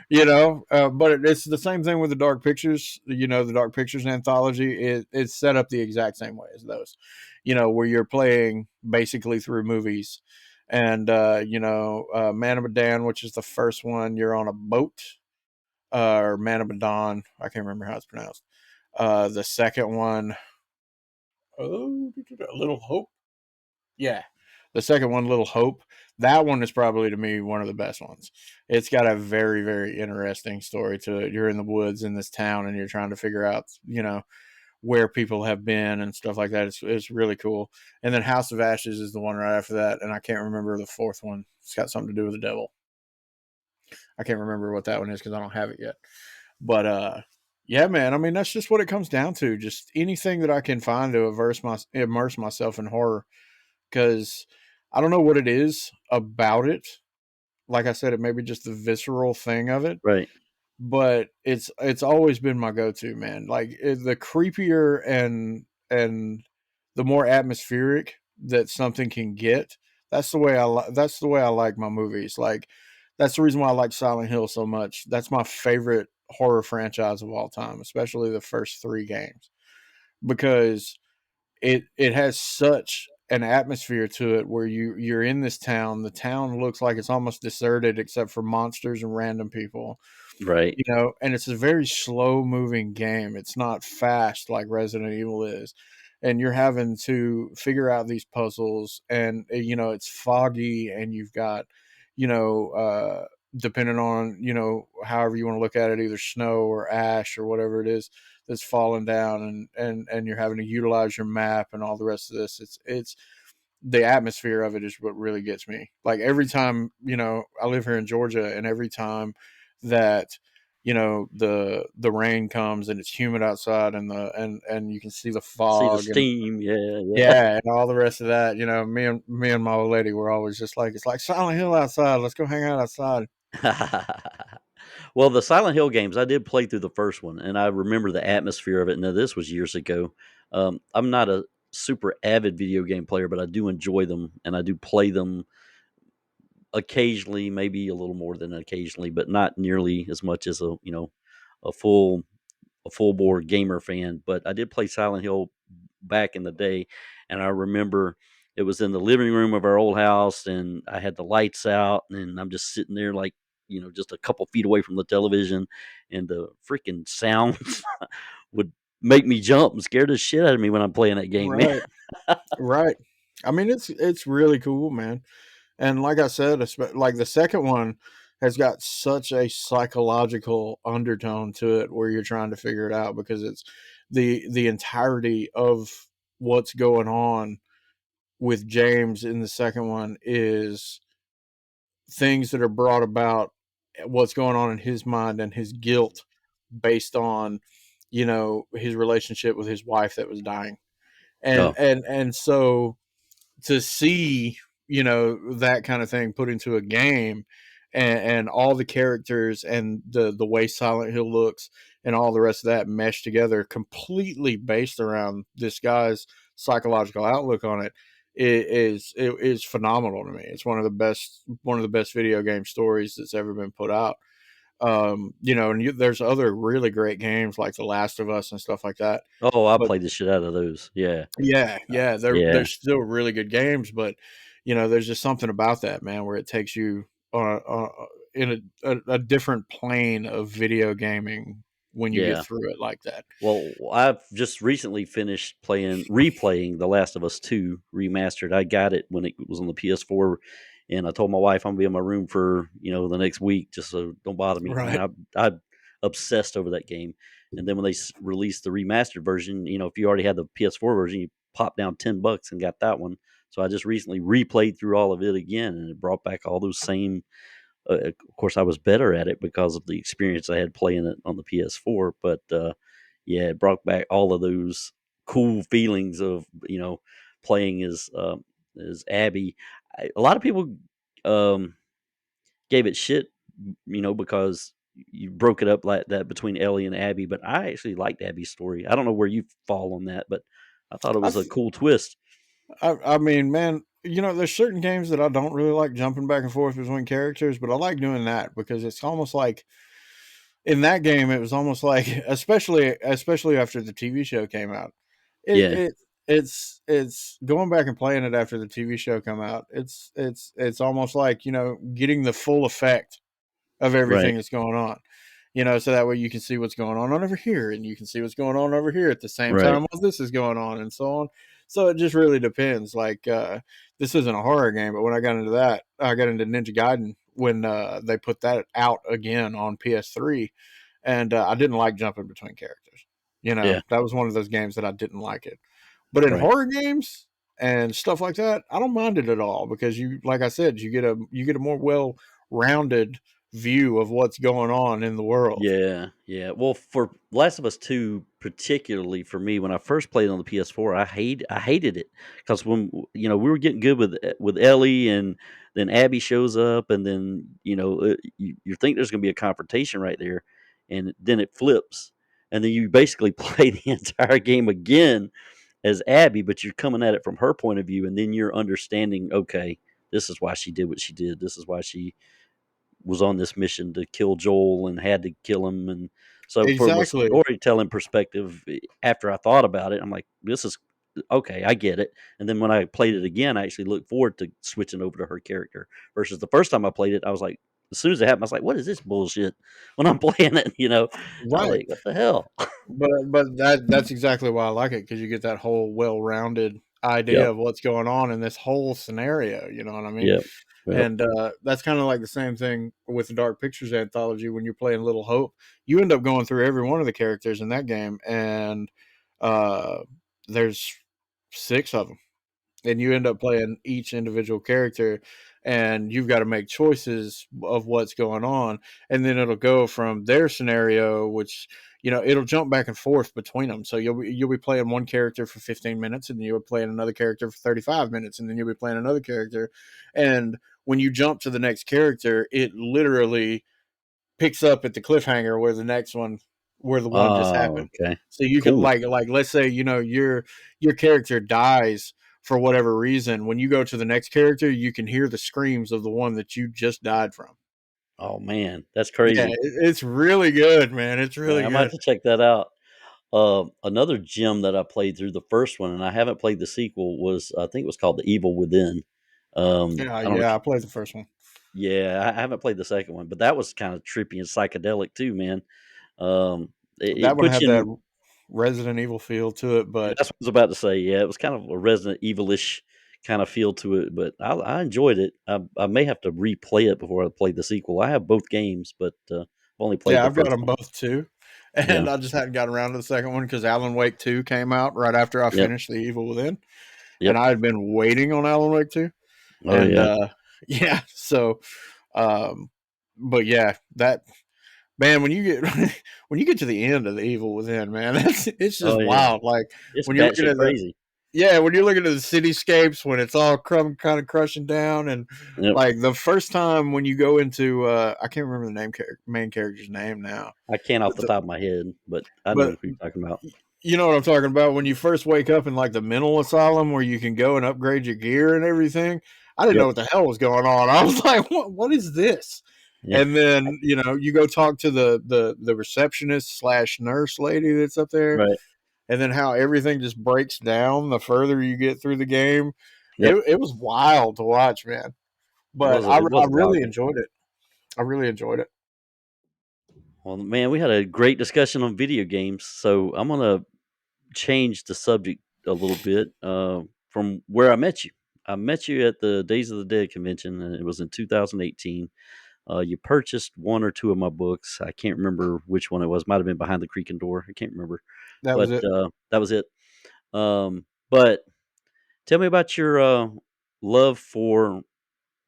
But it's the same thing with the Dark Pictures. The Dark Pictures anthology it's set up the exact same way as those. Where you're playing basically through movies, and Man of Medan, which is the first one, you're on a boat, or Man of Medan, I can't remember how it's pronounced. The second one, oh, Little Hope. Yeah. The second one, Little Hope, that one is probably to me one of the best ones. It's got a very, very interesting story to it. You're in the woods in this town and you're trying to figure out, where people have been and stuff like that. It's really cool. And then House of Ashes is the one right after that. And I can't remember the fourth one. It's got something to do with the devil. I can't remember what that one is because I don't have it yet. But yeah, man. I mean, that's just what it comes down to. Just anything that I can find to immerse myself in horror, because I don't know what it is about it. Like I said, it may be just the visceral thing of it, Right, but it's always been my go-to, man. Like the creepier and the more atmospheric that something can get, that's the way I like my movies. Like that's the reason why I like Silent Hill so much. That's my favorite horror franchise of all time, especially the first 3 games, because it has such an atmosphere to it where you're in this town. The town looks like it's almost deserted except for monsters and random people, right, and it's a very slow moving game. It's not fast like Resident Evil is. And you're having to figure out these puzzles, and it's foggy, and you've got, depending on, however you want to look at it, either snow or ash or whatever it is that's falling down, and you're having to utilize your map and all the rest of this. It's the atmosphere of it is what really gets me. Like every time, I live here in Georgia, and every time that the rain comes and it's humid outside, and you can see the See the fog, and steam, yeah. yeah, and all the rest of that. Me and my old lady were always just like, it's like Silent Hill outside. Let's go hang out outside. Well, the Silent Hill games, I did play through the first one, and I remember the atmosphere of it. Now, this was years ago. I'm not a super avid video game player, but I do enjoy them, and I do play them occasionally, maybe a little more than occasionally, but not nearly as much as a full a full bore gamer fan. But I did play Silent Hill back in the day, and I remember it was in the living room of our old house, and I had the lights out, and I'm just sitting there like just a couple feet away from the television, and the freaking sounds would make me jump and scare the shit out of me when I'm playing that game, man. Right, right. I mean, it's really cool, man. And like I said, like the second one has got such a psychological undertone to it, where you're trying to figure it out, because it's the entirety of what's going on with James in the second one is things that are brought about, what's going on in his mind and his guilt based on his relationship with his wife that was dying. and Oh, and and so to see that kind of thing put into a game, and all the characters and the way Silent Hill looks and all the rest of that meshed together completely based around this guy's psychological outlook on it is phenomenal to me. It's one of the best video game stories that's ever been put out. There's other really great games like The Last of Us and stuff like that, oh, I but played the shit out of those. Yeah, yeah, they're yeah, still really good games, but there's just something about that, man, where it takes you in a different plane of video gaming when you get yeah. through it like that. Well, I've just recently finished replaying The Last of Us 2 remastered. I got it when it was on the PS4, and I told my wife I'm gonna be in my room for the next week, just so don't bother me. Man, Right, I obsessed over that game. And then when they released the remastered version, if you already had the PS4 version, you pop down $10 and got that one. So I just recently replayed through all of it again, and it brought back all those same. Of course, I was better at it because of the experience I had playing it on the PS4, but yeah, it brought back all of those cool feelings of playing as Abby. A lot of people um, gave it shit, because you broke it up like that between Ellie and Abby. But I actually liked Abby's story. I don't know where you fall on that, but I thought it I was a th- cool twist. I mean, man, there's certain games that I don't really like jumping back and forth between characters, but I like doing that because it's almost like in that game it was almost like, especially after the TV show came out. It Yeah, it it's going back and playing it after the TV show come out. It's almost like getting the full effect of right, everything that's going on. So that way you can see what's going on over here, and you can see what's going on over here at the same right. time while this is going on, and so on. So it just really depends. Like this isn't a horror game, but when I got into that, I got into Ninja Gaiden when they put that out again on PS3, and I didn't like jumping between characters. Yeah, That was one of those games that I didn't like it. But in right. horror games and stuff like that, I don't mind it at all, because like I said, you get a more well rounded view of what's going on in the world. Yeah, yeah. Well, for Last of Us 2, particularly for me, when I first played on the PS4, I hated it because when we were getting good with Ellie, and then Abby shows up, and then you think there's going to be a confrontation right there, and then it flips, and then you basically play the entire game again as Abby, but you're coming at it from her point of view, and then you're understanding, okay, this is why she did what she did. This is why she was on this mission to kill Joel and had to kill him. And so, from a Exactly. storytelling perspective, after I thought about it, I'm like, this is okay. I get it. And then when I played it again, I actually looked forward to switching over to her character. Versus the first time I played it, I was like, as soon as it happened, I was like, what is this bullshit? When I'm playing it, I was Right. like, what the hell? But that's exactly why I like it, because you get that whole well-rounded idea Yep. of what's going on in this whole scenario. You know what I mean? Yep. Yep. And that's kind of like the same thing with the Dark Pictures anthology. When you're playing Little Hope, you end up going through every one of the characters in that game, and uh, there's 6 of them. and you end up playing each individual character, and you've got to make choices of what's going on, and then it'll go from their scenario, which it'll jump back and forth between them. So you'll be playing one character for 15 minutes, and you'll be playing another character for 35 minutes, and then you'll be playing another character, and when you jump to the next character, it literally picks up at the cliffhanger where the one just Oh, happened. okay. So you can Cool. like let's say your character dies for whatever reason. When you go to the next character, you can hear the screams of the one that you just died from. Oh man, that's Yeah, crazy. it's really good, man. It's Man, really I might have good. to check that out. Another gem that I played through the first one, and I haven't played the sequel, was I think it was called The Evil Within. Yeah, I don't know yeah. if I you, played the first one. yeah, I haven't played the second one, but that was kind of trippy and psychedelic too, man. Um, That it one puts had you that in. Resident Evil feel to it, but That's what I was about to say. Yeah, it was kind of a Resident Evilish kind of feel to it, but I enjoyed it. I may have to replay it before I play the sequel. I have both games, but I've only played yeah, the I've got first them one. both too. Yeah. And I just hadn't gotten around to the second one because Alan Wake 2 came out right after I Yep. finished The Evil Within. And Yep. I had been waiting on Alan Wake 2. Oh And yeah. yeah, so um but yeah, that man, when you get when you get to the end of the Evil Within, man, it's just Oh yeah. wild. Like It's when you're looking batshit at the crazy. yeah, when you're looking at the cityscapes when it's all kind of crushing down, and Yep. like the first time when you go into I can't remember the main character's name now, I can't off but the top of my head, but I know but who you're talking about. you know what I'm talking about when you first wake up in like the mental asylum where you can go and upgrade your gear and everything. I didn't know Yep. what the hell was going on. I was like, what is this? Yeah. And then you go talk to the receptionist slash nurse lady that's up there, Right. and then how everything just breaks down the further you get through the game. It, Yep. it was wild to watch, man. But I It was a wild really game. enjoyed it. I really enjoyed it. Well, man, we had a great discussion on video games, so I'm gonna change the subject a little bit from where I met you. I met you at the Days of the Dead convention, and it was in 2018. You purchased one or two of my books. I can't remember which one it was. Might have been Behind the Creaking Door. I can't remember, That was but it. that was it. But tell me about your love for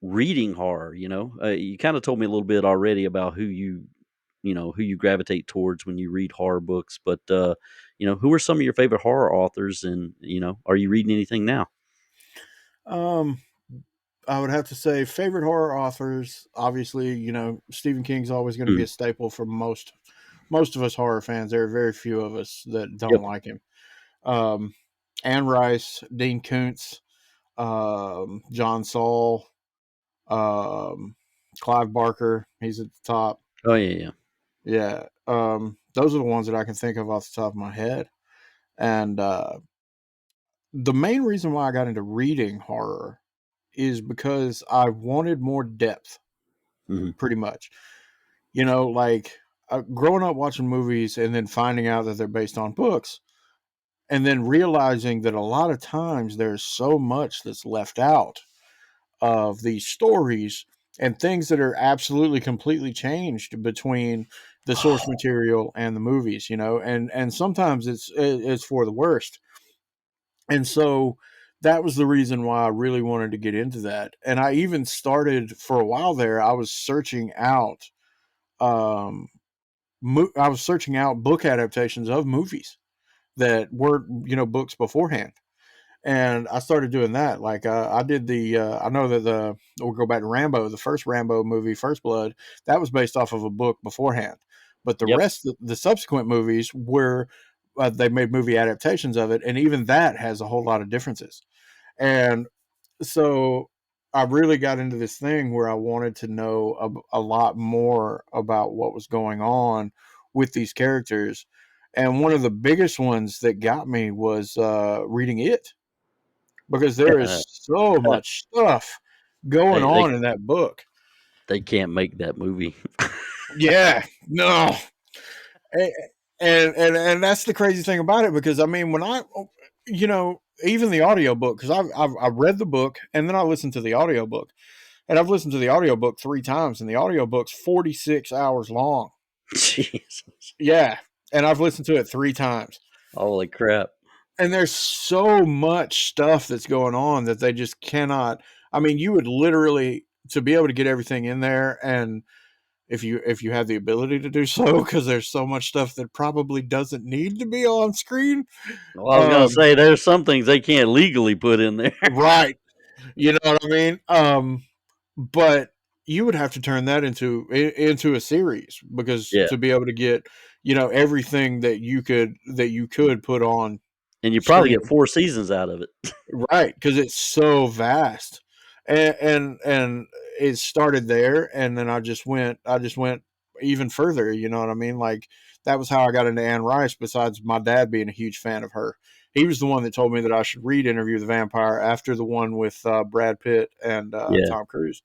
reading horror. You kind of told me a little bit already about who you gravitate towards when you read horror books. But who are some of your favorite horror authors, and are you reading anything now? Um, I would have to say favorite horror authors. Obviously, Stephen King's always going to be Mm, a staple for most of us horror fans. There are very few of us that don't yep. like him. Um, Anne Rice, Dean Koontz, John Saul, um, Clive Barker. He's at the top. Oh yeah, yeah. Yeah. Those are the ones that I can think of off the top of my head. And the main reason why I got into reading horror is because I wanted more depth, Hmm. pretty much. Like growing up watching movies and then finding out that they're based on books, and then realizing that a lot of times there's so much that's left out of these stories and things that are absolutely completely changed between the source material and the movies, and sometimes it's for the worst. And so that was the reason why I really wanted to get into that. And I even started for a while there. I was searching out, um, I was searching out book adaptations of movies that were, books beforehand. And I started doing that. Like I did I know that we'll go back to Rambo, the first Rambo movie, First Blood, that was based off of a book beforehand. But the Yep. rest, the subsequent movies were, they made movie adaptations of it. And even that has a whole lot of differences. And so I really got into this thing where I wanted to know a lot more about what was going on with these characters. And one of the biggest ones that got me was reading it, because there is so much stuff going they they on in that book. they can't make that movie. Yeah, no, and and that's the crazy thing about it, because I mean, when even the audiobook, because I've read the book and then I listened to the audiobook, and I've listened to the audiobook 3 times, and the audiobook's 46 hours long. Jesus. Yeah, and I've listened to it 3 times. Holy crap. And there's so much stuff that's going on that they just cannot. I mean, you would literally, to be able to get everything in there, and if you have the ability to do so, because there's so much stuff that probably doesn't need to be on screen. Well, I was gonna Um, say there's some things they can't legally put in there. right. You know what I mean? But you would have to turn that into a series, because Yeah, to be able to get, everything that you could put on and you probably screen. get 4 seasons out of it. Right, because it's so vast, and it started there, and then I just went even further. You know what I mean? Like, that was how I got into Anne Rice. Besides my dad being a huge fan of her, he was the one that told me that I should read Interview with the Vampire after the one with Brad Pitt and Yeah, Tom Cruise,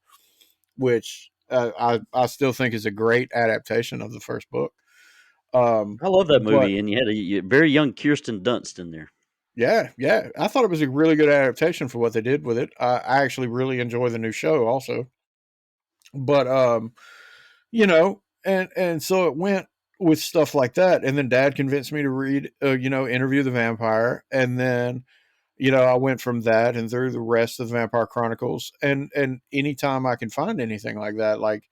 which I still think is a great adaptation of the first book. I love that But movie, and you had a very young Kirsten Dunst in there. yeah, yeah. I thought it was a really good adaptation for what they did with it. I actually really enjoy the new show also. But and so it went with stuff like that. And then dad convinced me to read Interview the Vampire, and then I went from that and through the rest of the Vampire Chronicles, and anytime I can find anything like that, like,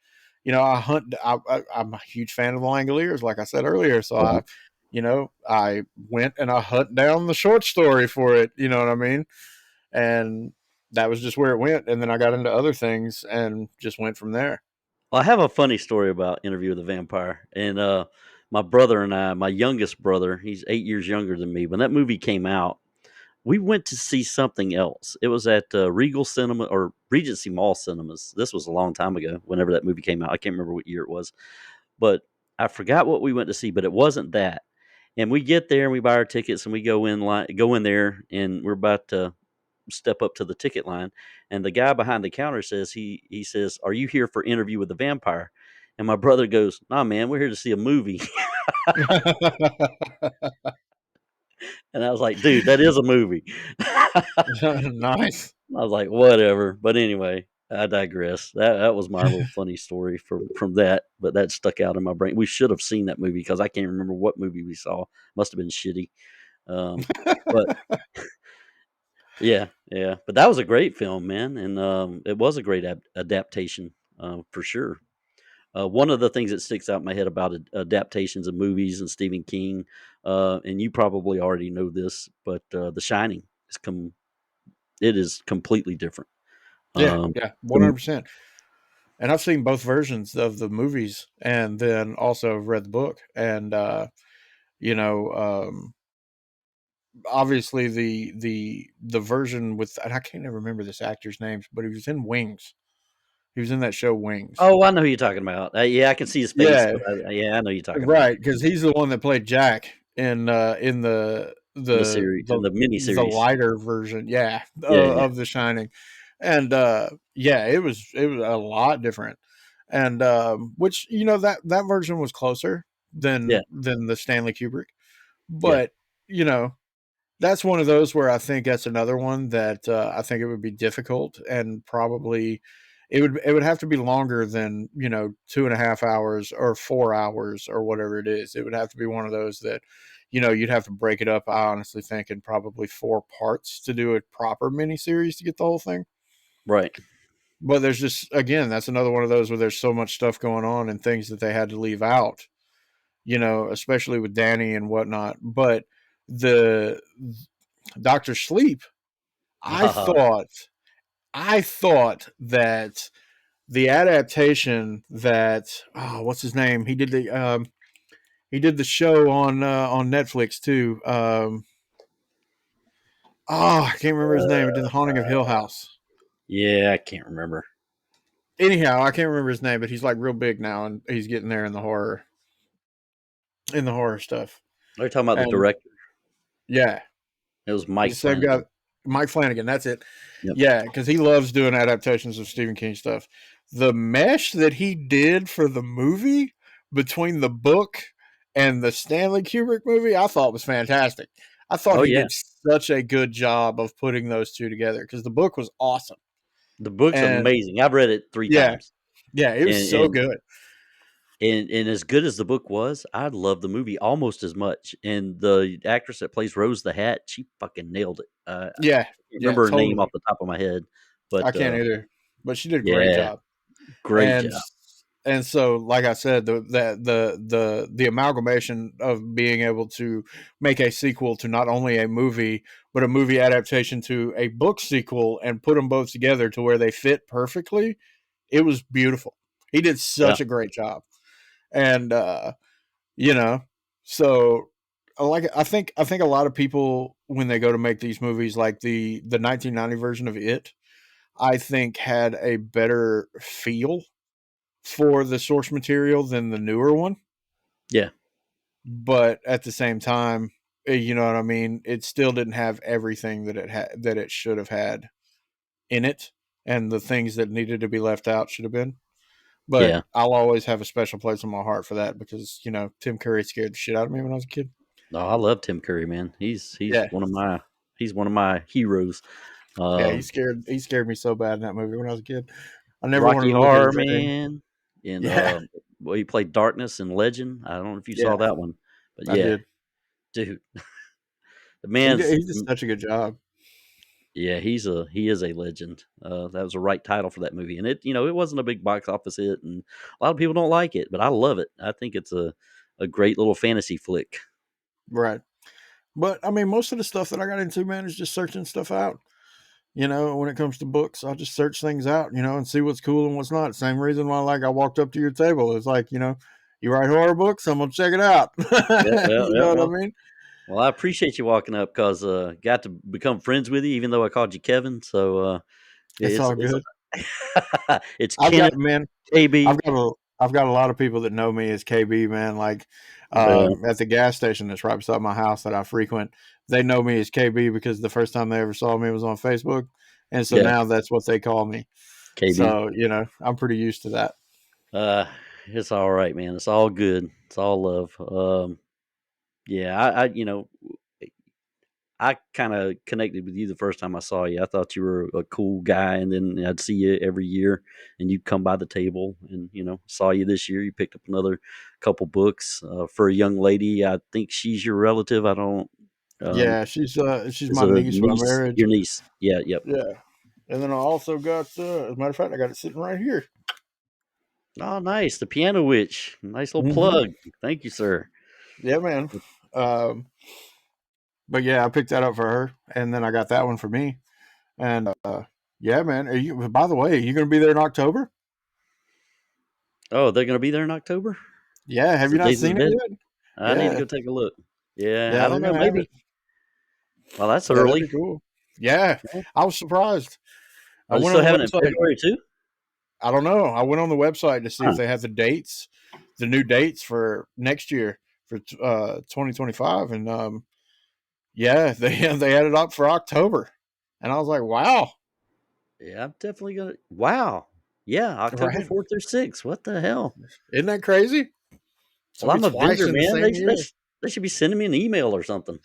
I hunt. I'm a huge fan of the Langoliers, like I said earlier. So I went and I hunt down the short story for it. You know what I mean? And that was just where it went. And then I got into other things and just went from there. Well, I have a funny story about Interview with the Vampire, and my brother and I, my youngest brother, he's 8 years younger than me. When that movie came out, we went to see something else. It was at Regal Cinema or Regency Mall Cinemas. This was a long time ago. Whenever that movie came out, I can't remember what year it was, but I forgot what we went to see. But it wasn't that. And we get there and we buy our tickets and we go in there, and we're about to step up to the ticket line, and the guy behind the counter says he says, "Are you here for Interview with the Vampire?" And my brother goes, "Nah, man, we're here to see a movie." And I was like, "Dude, that is a movie." I Nice. was like, "Whatever." But anyway, I digress. That was my little funny story from that, but that stuck out in my brain. We should have seen that movie because I can't remember what movie we saw. Must have been shitty. Um, but yeah, yeah. But that was a great film, man, and it was a great adaptation for sure. One of the things that sticks out in my head about adaptations of movies and Stephen King, and you probably already know this, but The Shining it is completely different. Yeah, Um, yeah, the- 100%. And I've seen both versions of the movies, and then also read the book. And you know, obviously the version with, and I can't even remember this actor's names, but he was in Wings. He was in that show Wings. oh, I know who you're talking about. Yeah, I can see his face, Yeah, but yeah, I know who you're talking about right, because he's the one that played Jack in the in the the series, in the the the miniseries. lighter version, yeah, Yeah, yeah, of The Shining. And yeah, it was a lot different. And which, that version was closer yeah. than the Stanley Kubrick. Yeah. But you know that's one of those where I think that's another one that I think it would be difficult, and probably it would have to be longer than 2.5 hours or 4 hours or whatever it is. It would have to be one of those that you'd have to break it up. I honestly think in probably four parts to do a proper miniseries to get the whole thing. Right. But there's just, again, that's another one of those where there's so much stuff going on and things that they had to leave out, especially with Danny and whatnot. But the Doctor Sleep, I thought I thought that the adaptation that, what's his name? He did the show on Netflix too. I can't remember his name. He did The Haunting of Hill House. Yeah, I can't remember. Anyhow, I can't remember his name, but he's like real big now, and he's getting there in the horror stuff. They're talking about the And director. yeah, It was the Mike same guy, Flanagan. Mike Flanagan. That's it. Yep. Yeah, because he loves doing adaptations of Stephen King stuff. The mesh that he did for the movie between the book and the Stanley Kubrick movie, I thought was fantastic. I thought Oh he yeah. did such a good job of putting those two together, because the book was awesome. The book's And amazing. I've read it 3 yeah, times. yeah, it was so And good. And as good as the book was, I loved the movie almost as much. And the actress that plays Rose the Hat, she fucking nailed it. Yeah, I can't yeah, remember her name off totally. the top of my head, I but can't either, but she did a great yeah, job. great and job. and so like I said, the amalgamation of being able to make a sequel to not only a movie but a movie adaptation to a book sequel and put them both together to where they fit perfectly, it was beautiful. He did Yeah, such a great job. And you know so I think a lot of people, when they go to make these movies, like the 1990 version of it, I think had a better feel for the source material than the newer one. yeah, But at the same time, you know what I mean, it still didn't have everything that it should have had in it, and the things that needed to be left out should have been. But yeah. I'll always have a special place in my heart for that, because Tim Curry scared the shit out of me when I was a kid. No, I love Tim Curry, man. He's Yeah, one of my heroes. yeah, Um, he scared me so bad in that movie when I was a kid. I never wanted Rocky to look at Horror his name. Man, and Yeah, well, he played Darkness and Legend. I don't know if you saw yeah, that one, but I yeah, did. dude, the He did, man's he did such a good job. yeah, he is a legend. That was the right title for that movie, and it wasn't a big box office hit, and a lot of people don't like it, but I love it. I think it's a great little fantasy flick. Right. But I mean, most of the stuff that I got into, man, is just searching stuff out. When it comes to books, I'll just search things out, and see what's cool and what's not. Same reason why, like, I walked up to your table. It's like, you write horror books, I'm gonna check it out. Yeah, yeah, You yeah. know what I mean? Well, I appreciate you walking up because got to become friends with you, even though I called you Kevin. So It's all it's good. it's I've got Kenneth man, KB. I've got a lot of people that know me as KB, man. Like, Yeah, at the gas station that's right beside my house that I frequent, they know me as KB because the first time they ever saw me was on Facebook, and so yeah, now that's what they call me. KB. So I'm pretty used to that. Uh, it's all right, man. It's all good. It's all love. Yeah, I kind of connected with you the first time I saw you. I thought you were a cool guy, and then I'd see you every year, and you'd come by the table, and saw you this year. You picked up another couple books for a young lady. I think she's your relative. I don't. Um, Yeah, she's is my it a niece by niece? marriage. Your niece? Yeah. Yep. Yeah. And then I also got, as a matter of fact, I got it sitting right here. Oh, nice. The Piano Witch. Nice little Hmm. plug. Thank you, sir. Yeah, man. Um, but yeah, I picked that up for her, and then I got that one for me. And yeah, man. By the way, are you going to be there in October? Oh, they're gonna be there in October. Yeah. It's Have the you not Days of seen the it Dead. yet? I need to Yeah. go take a look. Yeah, I Yeah, don't they're know. going to have it. Maybe. Well, that's Yeah, that'd early. be cool. Yeah, Yeah. I was surprised. I Are they went still on the having it in website. February too? I don't know. I went on the website to see if Huh. they had the new dates for next year for 2025, and yeah, they had it up for October, and I was like, wow, Yeah, I'm definitely gonna. Wow. Yeah, October right? 4th through 6th. What the hell? Isn't that crazy? It's Well, gonna be I'm a twice vendor, in the man. same year. They should be sending me an email or something.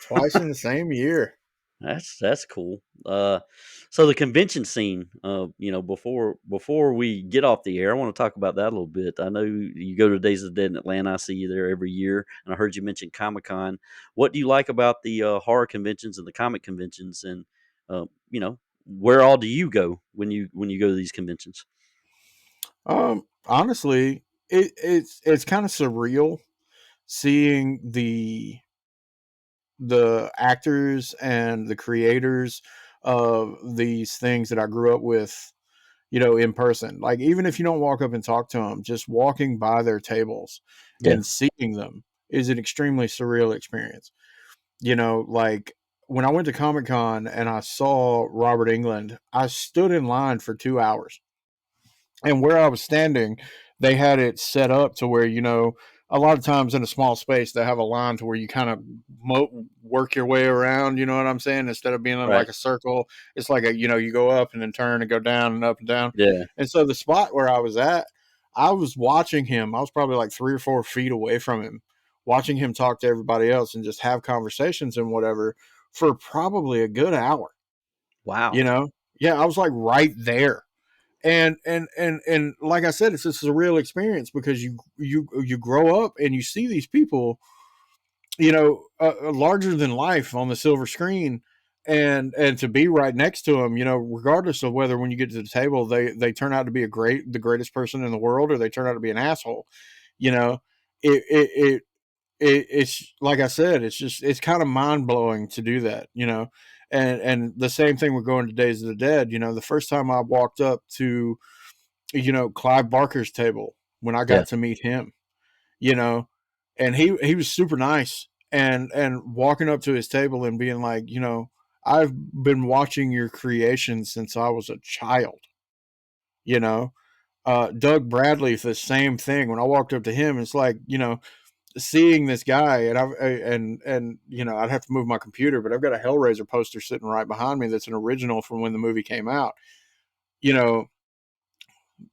Twice in the same year. That's cool. So the convention scene. Before we get off the air, I want to talk about that a little bit. I know you go to Days of the Dead in Atlanta. I see you there every year, and I heard you mention Comic Con. What do you like about the horror conventions and the comic conventions? And where all do you go when you go to these conventions? Honestly, it's kind of surreal seeing the actors and the creators of these things that I grew up with, in person. Like, even if you don't walk up and talk to them, just walking by their tables Yeah, and seeing them is an extremely surreal experience. Like, when I went to Comic Con and I saw Robert England, I stood in line for 2 hours, and where I was standing, they had it set up to where, a lot of times in a small space they have a line to where you kind of work your way around. You know what I'm saying? Instead of being in right. like a circle, it's like you go up and then turn and go down and up and down. Yeah, And so the spot where I was at, I was watching him. I was probably like 3 or 4 feet away from him, watching him talk to everybody else and just have conversations and whatever for probably a good hour. wow. You know, yeah, I was like right there, And like I said, it's just a real experience because you grow up and you see these people, larger than life on the silver screen, and to be right next to them, regardless of whether when you get to the table they turn out to be the greatest person in the world, or they turn out to be an asshole. you know it it it, it's like I said, it's kind of mind blowing to do that. And the same thing with going to Days of the Dead. The first time I walked up to Clive Barker's table, when I Yeah. got to meet him, you know, and he was super nice, and walking up to his table and being like, I've been watching your creation since I was a child. You know, Doug Bradley, the same thing. When I walked up to him, it's like, seeing this guy, and I'd have to move my computer, but I've got a Hellraiser poster sitting right behind me that's an original from when the movie came out. You know,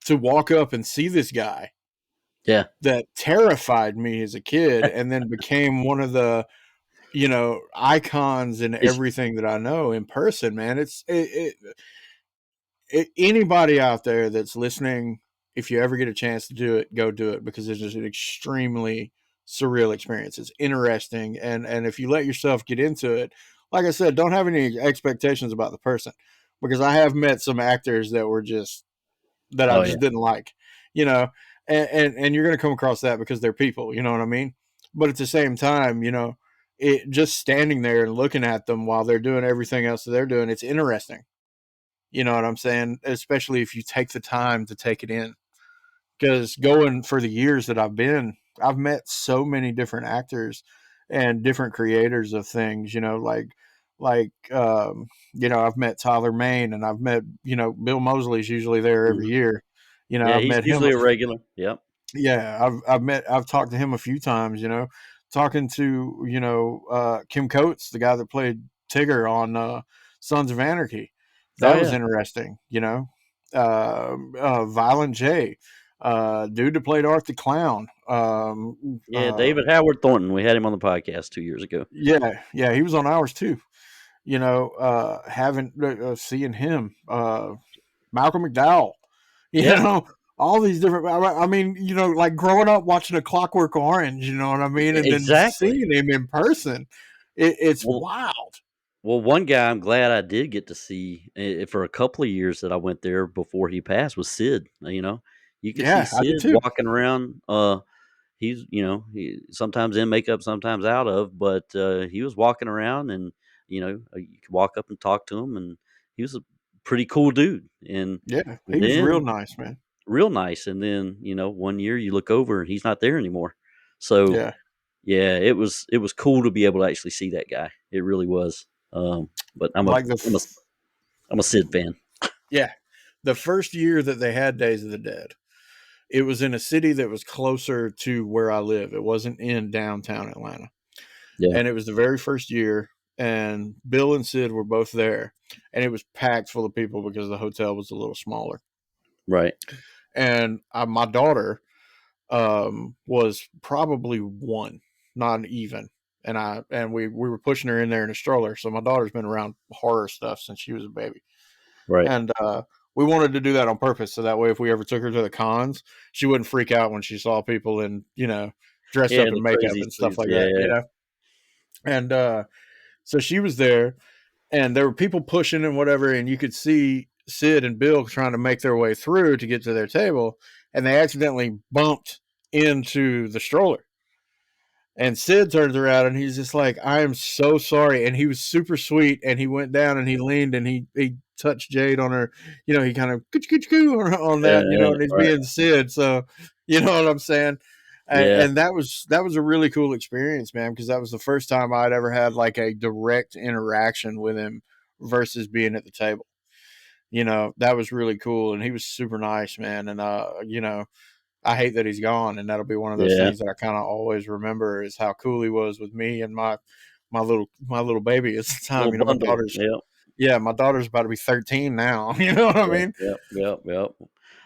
to walk up and see this guy Yeah. that terrified me as a kid, and then became one of the icons in It's everything that I know in person, man. Anybody out there that's listening, if you ever get a chance to do it, go do it, because it's just an extremely surreal experience. It's interesting, and if you let yourself get into it, like I said, don't have any expectations about the person, because I have met some actors that I oh yeah. just didn't like, you know, and you're going to come across that because they're people, you know what I mean? But at the same time, it just standing there and looking at them while they're doing everything else that they're doing, it's interesting. You know what I'm saying? Especially if you take the time to take it in. Because going for the years that I've met so many different actors and different creators of things, I've met Tyler Main, and I've met, Bill Mosley's usually there every Mhm. year. Yeah, I've he's met him. usually a regular. Yep. Yeah, I've talked to him a few times, talking to, Kim Coates, the guy that played Tigger on Sons of Anarchy. Oh That was yeah. interesting. Violent J, dude that played Art the Clown. Yeah, David Howard Thornton. We had him on the podcast 2 years ago. Yeah, he was on ours too. Having seeing him, Malcolm McDowell, you Yeah, know, all these different. I mean, like growing up watching A Clockwork Orange, you know what I mean, and then exactly. seeing him in person, it's Well, wild. well, one guy I'm glad I did get to see for a couple of years that I went there before he passed was Sid. You could see Yeah, I did Sid too. walking around. He's he sometimes in makeup, sometimes out of, but he was walking around, and you could walk up and talk to him, and he was a pretty cool dude. And Yeah, he was real then nice, man. real nice, and then one year you look over and he's not there anymore. So Yeah, yeah, it was cool to be able to actually see that guy. It really was. But like I'm a Sid fan. yeah, the first year that they had Days of the Dead, it was in a city that was closer to where I live. It wasn't in downtown Atlanta. Yeah, And it was the very first year, and Bill and Sid were both there, and it was packed full of people because the hotel was a little smaller. right, And my daughter was probably one, not even, and we were pushing her in there in a stroller. So my daughter's been around horror stuff since she was a baby, right. and we wanted to do that on purpose, so that way if we ever took her to the cons, she wouldn't freak out when she saw people in dressed Yeah, up the in makeup crazy and stuff suits. like Yeah, that. And so she was there, and there were people pushing and whatever, and you could see Sid and Bill trying to make their way through to get to their table, and they accidentally bumped into the stroller. And Sid turns around and he's just like, I am so sorry. And he was super sweet. And he went down and he leaned and he touched Jade on her, he kind of on that, yeah, and he's right. being Sid. So, you know what I'm saying? And, Yeah, and that was a really cool experience, man, because that was the first time I'd ever had like a direct interaction with him versus being at the table. That was really cool. And he was super nice, man. And, I hate that he's gone, and that'll be one of those yeah. things that I kind of always remember is how cool he was with me and my little baby at the time. Little bundle. Yep, My daughter's about to be 13 now. You know what I yep, mean? yep, yep, yep.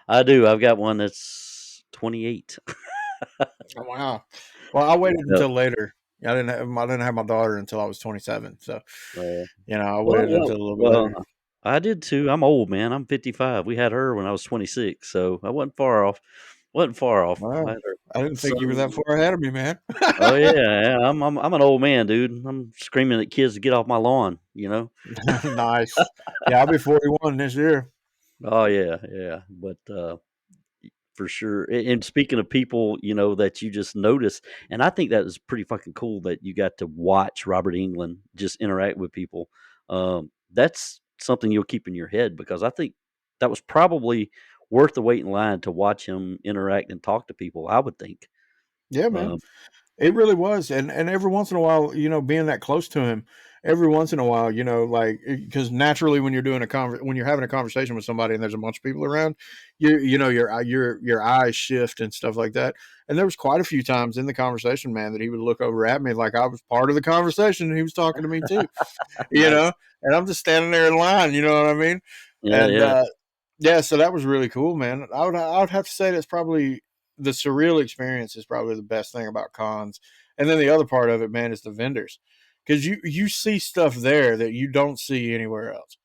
I do. I've got one that's 28. Oh, wow. Well, I waited Yep. until later. I didn't have my daughter until I was 27. So Uh, I well, waited well, until a little bit well. later. I did too. I'm old, man. I'm 55. We had her when I was 26, so I wasn't far off. Wasn't far off. I Wow. had her I didn't think you were that son. far ahead of me, man. Oh yeah, yeah. I'm an old man, dude. I'm screaming at kids to get off my lawn. Nice. Yeah, I'll be 41 this year. Oh yeah, yeah. But for sure. And speaking of people, that you just notice, and I think that was pretty fucking cool that you got to watch Robert England just interact with people. That's something you'll keep in your head because I think that was probably worth the wait in line to watch him interact and talk to people. I would think. Yeah, man. Um, It really was, and every once in a while, being that close to him, every once in a while, like because naturally, when you're doing when you're having a conversation with somebody and there's a bunch of people around, your eyes shift and stuff like that. And there was quite a few times in the conversation, man, that he would look over at me like I was part of the conversation and he was talking to me too, you nice. know. And I'm just standing there in line, you know what I mean? Yeah, And yeah. yeah, so that was really cool, man. I would have to say that's probably the surreal experience is probably the best thing about cons. And then the other part of it, man, is the vendors. Because you see stuff there that you don't see anywhere else.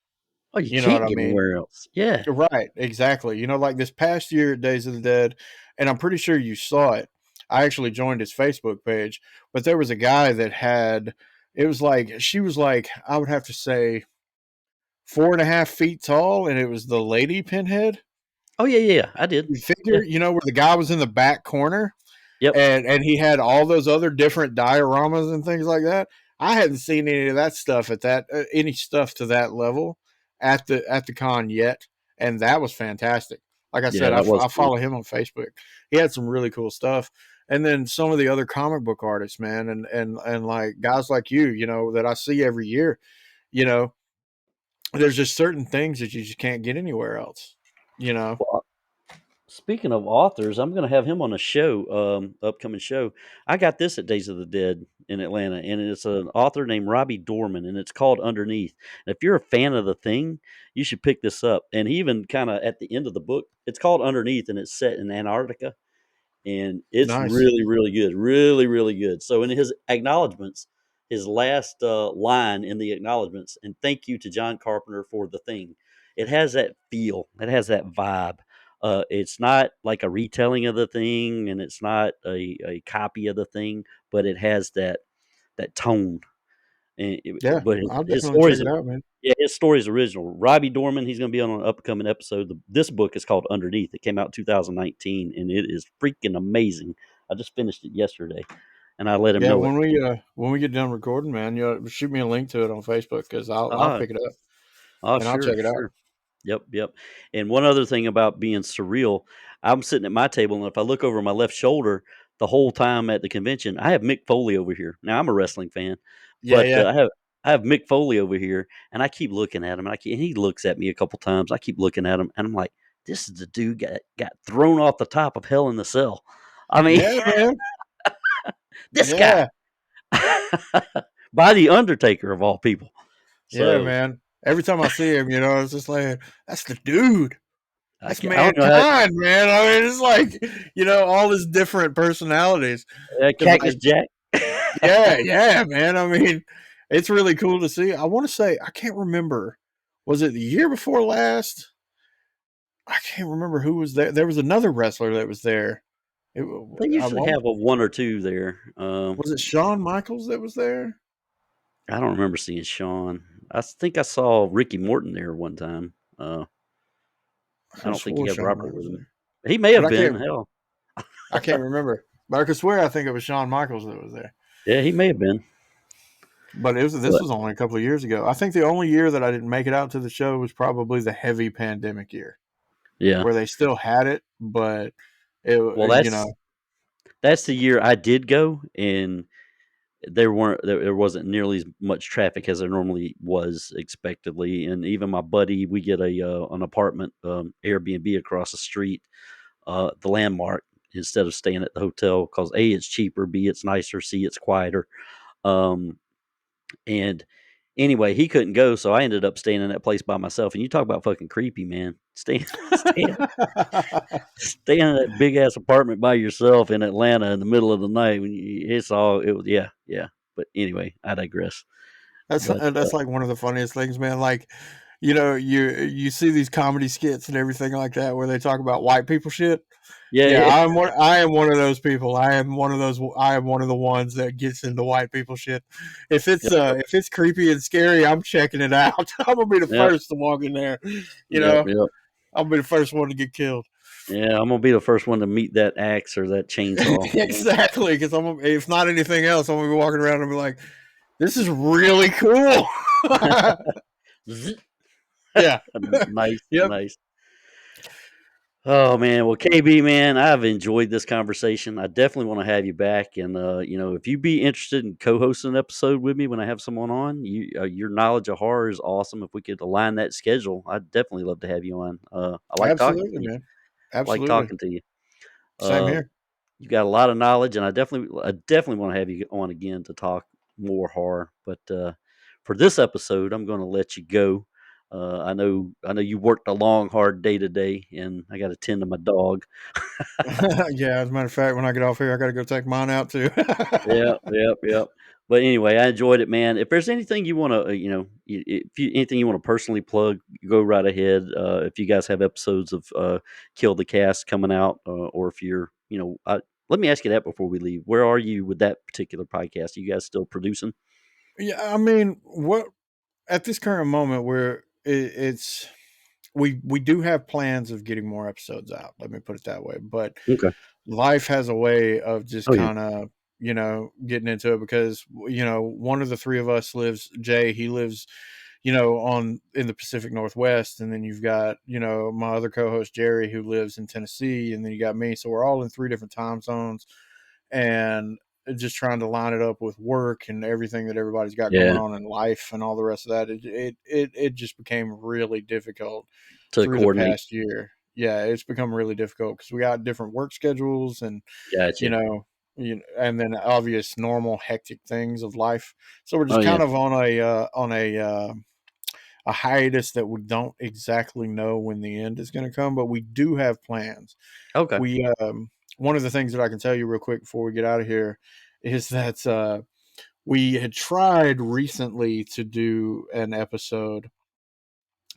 Oh, you You know what can't I get mean? anywhere else. Yeah. Right, exactly. Like this past year at Days of the Dead, and I'm pretty sure you saw it. I actually joined his Facebook page, but there was a guy that had it was like she was like, I would have to say 4.5 feet tall, and it was the lady pinhead Oh yeah, yeah. I did. figure, Yeah. where the guy was in the back corner Yep. and he had all those other different dioramas and things like that. I hadn't seen any of that stuff at that any stuff to that level at the con yet, and that was fantastic. Like I Yeah, said, that was I cool. follow him on Facebook. He had some really cool stuff, and then some of the other comic book artists, man, and like guys like you, that I see every year. You know, there's just certain things that you just can't get anywhere else. You know, Well, speaking of authors, I'm going to have him on a show, upcoming show. I got this at Days of the Dead in Atlanta, and it's an author named Robbie Dorman, and it's called Underneath. And if you're a fan of the thing, you should pick this up. And he even kind of at the end of the book, it's called Underneath, and it's set in Antarctica. And it's nice. really, really good, really, really good. So in his acknowledgments, his last line in the acknowledgments, and thank you to John Carpenter for the thing. It has that feel, it has that vibe. It's not like a retelling of the thing, and it's not a copy of the thing, but it has that tone. Yeah, But I'll his definitely check stories, it out, man. yeah, his story is original. Robbie Dorman, he's going to be on an upcoming episode. This book is called Underneath. It came out in 2019, and it is freaking amazing. I just finished it yesterday, and I let him Yeah, know it. when we get done recording, man, shoot me a link to it on Facebook because I'll Ah, pick it up and I'll sure, check it out. sure. Yep, yep. And one other thing about being surreal, I'm sitting at my table, and if I look over my left shoulder the whole time at the convention, I have Mick Foley over here. Now I'm a wrestling fan, Yeah, but yeah, I have Mick Foley over here, and I keep looking at him, and he looks at me a couple times. I keep looking at him, and I'm like, this is the dude got thrown off the top of Hell in the Cell. I mean, yeah, man. this guy Yeah, by the Undertaker of all people. yeah, So man. Every time I see him, it's just like that's the dude. That's I don't know mankind, man. I mean, it's like all his different personalities. how Because Cactus Jack. yeah, yeah, man. I mean, it's really cool to see. I want to say I can't remember. Was it the year before last? I can't remember who was there. There was another wrestler that was there. It, They I usually want have a one or two there. Was it Shawn Michaels that was there? I don't remember seeing Sean. I think I saw Ricky Morton there one time. I I could have don't think he swore had Shawn Robert Michaels with was him. there, He may but have been. Hell, I can't remember. But I could swear I think it was Shawn Michaels that was there. yeah, he may have been. But this But was only a couple of years ago. I think the only year that I didn't make it out to the show was probably the heavy pandemic year, yeah, where they still had it, but it well, you know that's the year I did go, and there wasn't nearly as much traffic as there normally was expectedly. And even my buddy, we get an apartment Airbnb across the street, the Landmark, instead of staying at the hotel because A, it's cheaper, B, it's nicer, C, it's quieter. Um, and anyway, he couldn't go, so I ended up staying in that place by myself. And you talk about fucking creepy, man. Staying in that big ass apartment by yourself in Atlanta in the middle of the night when it was yeah, yeah. But anyway, I digress. that's But that's like one of the funniest things, man. Like you see these comedy skits and everything like that where they talk about white people shit. Yeah, Yeah, yeah, I am one of those people. I am one of those. I am one of the ones that gets into white people shit. yep, If it's creepy and scary, I'm checking it out. I'm gonna be the yep, first to walk in there. You yep, know, yep. I'll be the first one to get killed. Yeah, I'm gonna be the first one to meet that axe or that chainsaw. Exactly, because if not anything else, I'm gonna be walking around and be like, "This is really cool." Zzz. Yeah. Nice, Yep. nice. Oh man, well, KB, man, I've enjoyed this conversation. I definitely want to have you back, and if you'd be interested in co-hosting an episode with me when I have someone on, your knowledge of horror is awesome. If we could align that schedule, I'd definitely love to have you on. I like talking to Absolutely, you. man. I like Absolutely. talking to you. Same Uh, here. you got a lot of knowledge, and I definitely want to have you on again to talk more horror. But for this episode, I'm going to let you go. I know you worked a long, hard day today, and I got to tend to my dog. Yeah, as a matter of fact, when I get off here, I got to go take mine out too. Yep, yep, yep. But anyway, I enjoyed it, man. If there's anything you want to, anything you want to personally plug, go right ahead. If you guys have episodes of Kill the Cast coming out, or if you're, let me ask you that before we leave. Where are you with that particular podcast? Are you guys still producing? Yeah, I mean, what at this current moment, it's we do have plans of getting more episodes out. Let me put it that way. But Okay. life has a way of just Oh yeah. kind of getting into it because one of the three of us lives. Jay, he lives on in the Pacific Northwest, and then you've got my other co-host Jerry who lives in Tennessee, and then you got me. So we're all in three different time zones, and just trying to line it up with work and everything that everybody's got Yeah. going on in life and all the rest of that. It just became really difficult To through the coordinate. past year. Yeah, it's become really difficult because we got different work schedules and you Gotcha. know and then obvious normal hectic things of life. So we're Oh just yeah. kind of on a hiatus that we don't exactly know when the end is going to come, but we do have plans. Okay. We One of the things that I can tell you real quick before we get out of here is that we had tried recently to do an episode,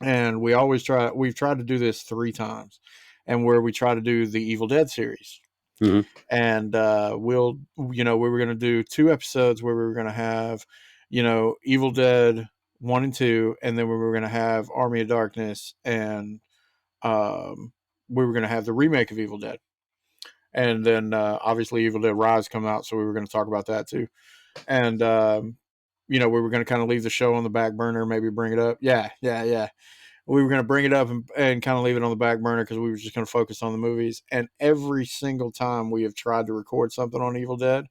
and we've tried to do this 3 times, and where we try to do the Evil Dead series. Hmm. And we were going to do 2 episodes where we were going to have Evil Dead 1 and 2, and then we were going to have Army of Darkness, and we were going to have the remake of Evil Dead, and then obviously Evil Dead Rise come out, so we were going to talk about that too. And we were going to kind of leave the show on the back burner, maybe bring it up. Yeah, yeah, yeah. We were going to bring it up and kind of leave it on the back burner because we were just going to focus on the movies. And every single time we have tried to record something on Evil Dead,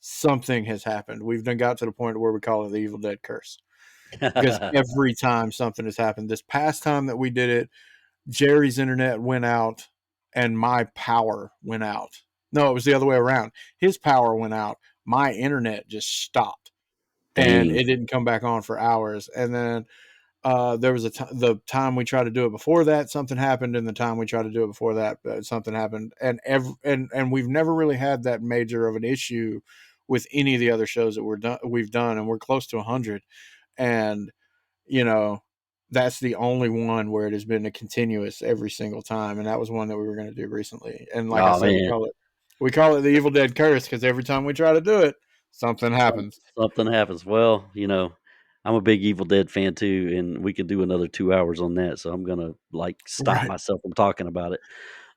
something has happened. We've done got to the point where we call it the Evil Dead curse, because every time something has happened. This past time that we did it, Jerry's internet went out and my power went out. No, it was the other way around. His power went out. My internet just stopped and Dang. it didn't come back on for hours. And then there was the time we tried to do it before that, something happened, and the time we tried to do it before that, something happened, and we've never really had that major of an issue with any of the other shows that we've done, and we're close to 100, and you know that's the only one where it has been a continuous every single time, and that was one that we were going to do recently, and like I Oh said, man. we call it the Evil Dead curse because every time we try to do it, something happens. Something happens. Well, I'm a big Evil Dead fan too, and we could do another 2 hours on that. So I'm gonna stop Right. myself from talking about it.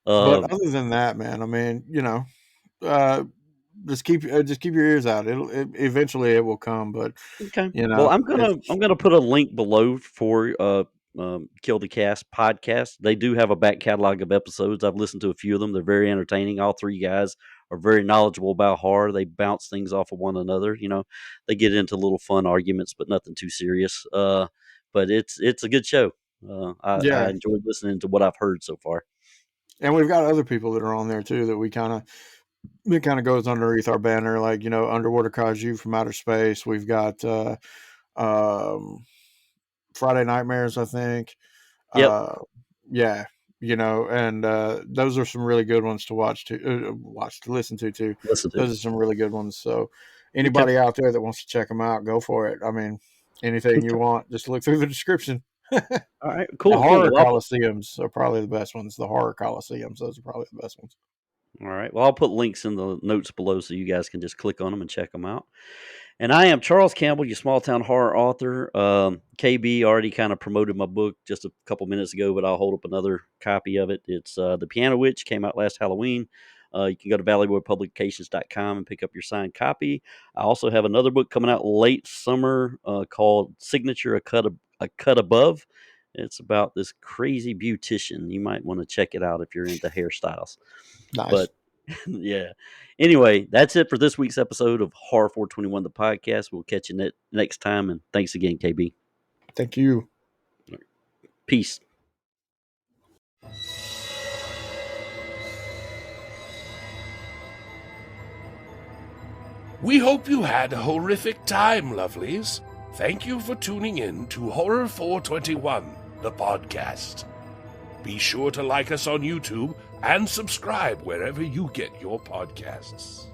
But Um, other than that, man, I mean, uh, just keep your ears out. Eventually it will come, but okay. you Well, know, I'm it's gonna I'm gonna put a link below for Kill the Cast podcast. They do have a back catalog of episodes. I've listened to a few of them. They're very entertaining. All three guys are very knowledgeable about horror. They bounce things off of one another. They get into little fun arguments, but nothing too serious. But it's a good show. I yeah, enjoyed listening to what I've heard so far. and we've got other people that are on there too that we kind of it kind of goes underneath our banner, like Underwater Kaiju from Outer Space. We've got um, Friday Nightmares, I think. Yep, Uh, yeah, and those are some really good ones to watch to listen to too. listen to. Those are some really good ones. So Okay. anybody out there that wants to check them out, go for it. I mean, anything you want, just look through the description. All right, The cool. horror Well, coliseums are probably the best ones. The horror coliseums, those are probably the best ones. all right. Well, I'll put links in the notes below so you guys can just click on them and check them out. And I am Charles Campbell, your small town horror author. KB already kind of promoted my book just a couple minutes ago, but I'll hold up another copy of it. It's The Piano Witch, came out last Halloween. You can go to valleyboypublications.com and pick up your signed copy. I also have another book coming out late summer called Signature A Cut Above. It's about this crazy beautician. You might want to check it out if you're into hairstyles. Nice. But yeah. Anyway, that's it for this week's episode of Horror 421, the podcast. We'll catch you next time. And thanks again, KB. Thank you. Peace. We hope you had a horrific time, lovelies. Thank you for tuning in to Horror 421, the podcast. Be sure to like us on YouTube and subscribe wherever you get your podcasts.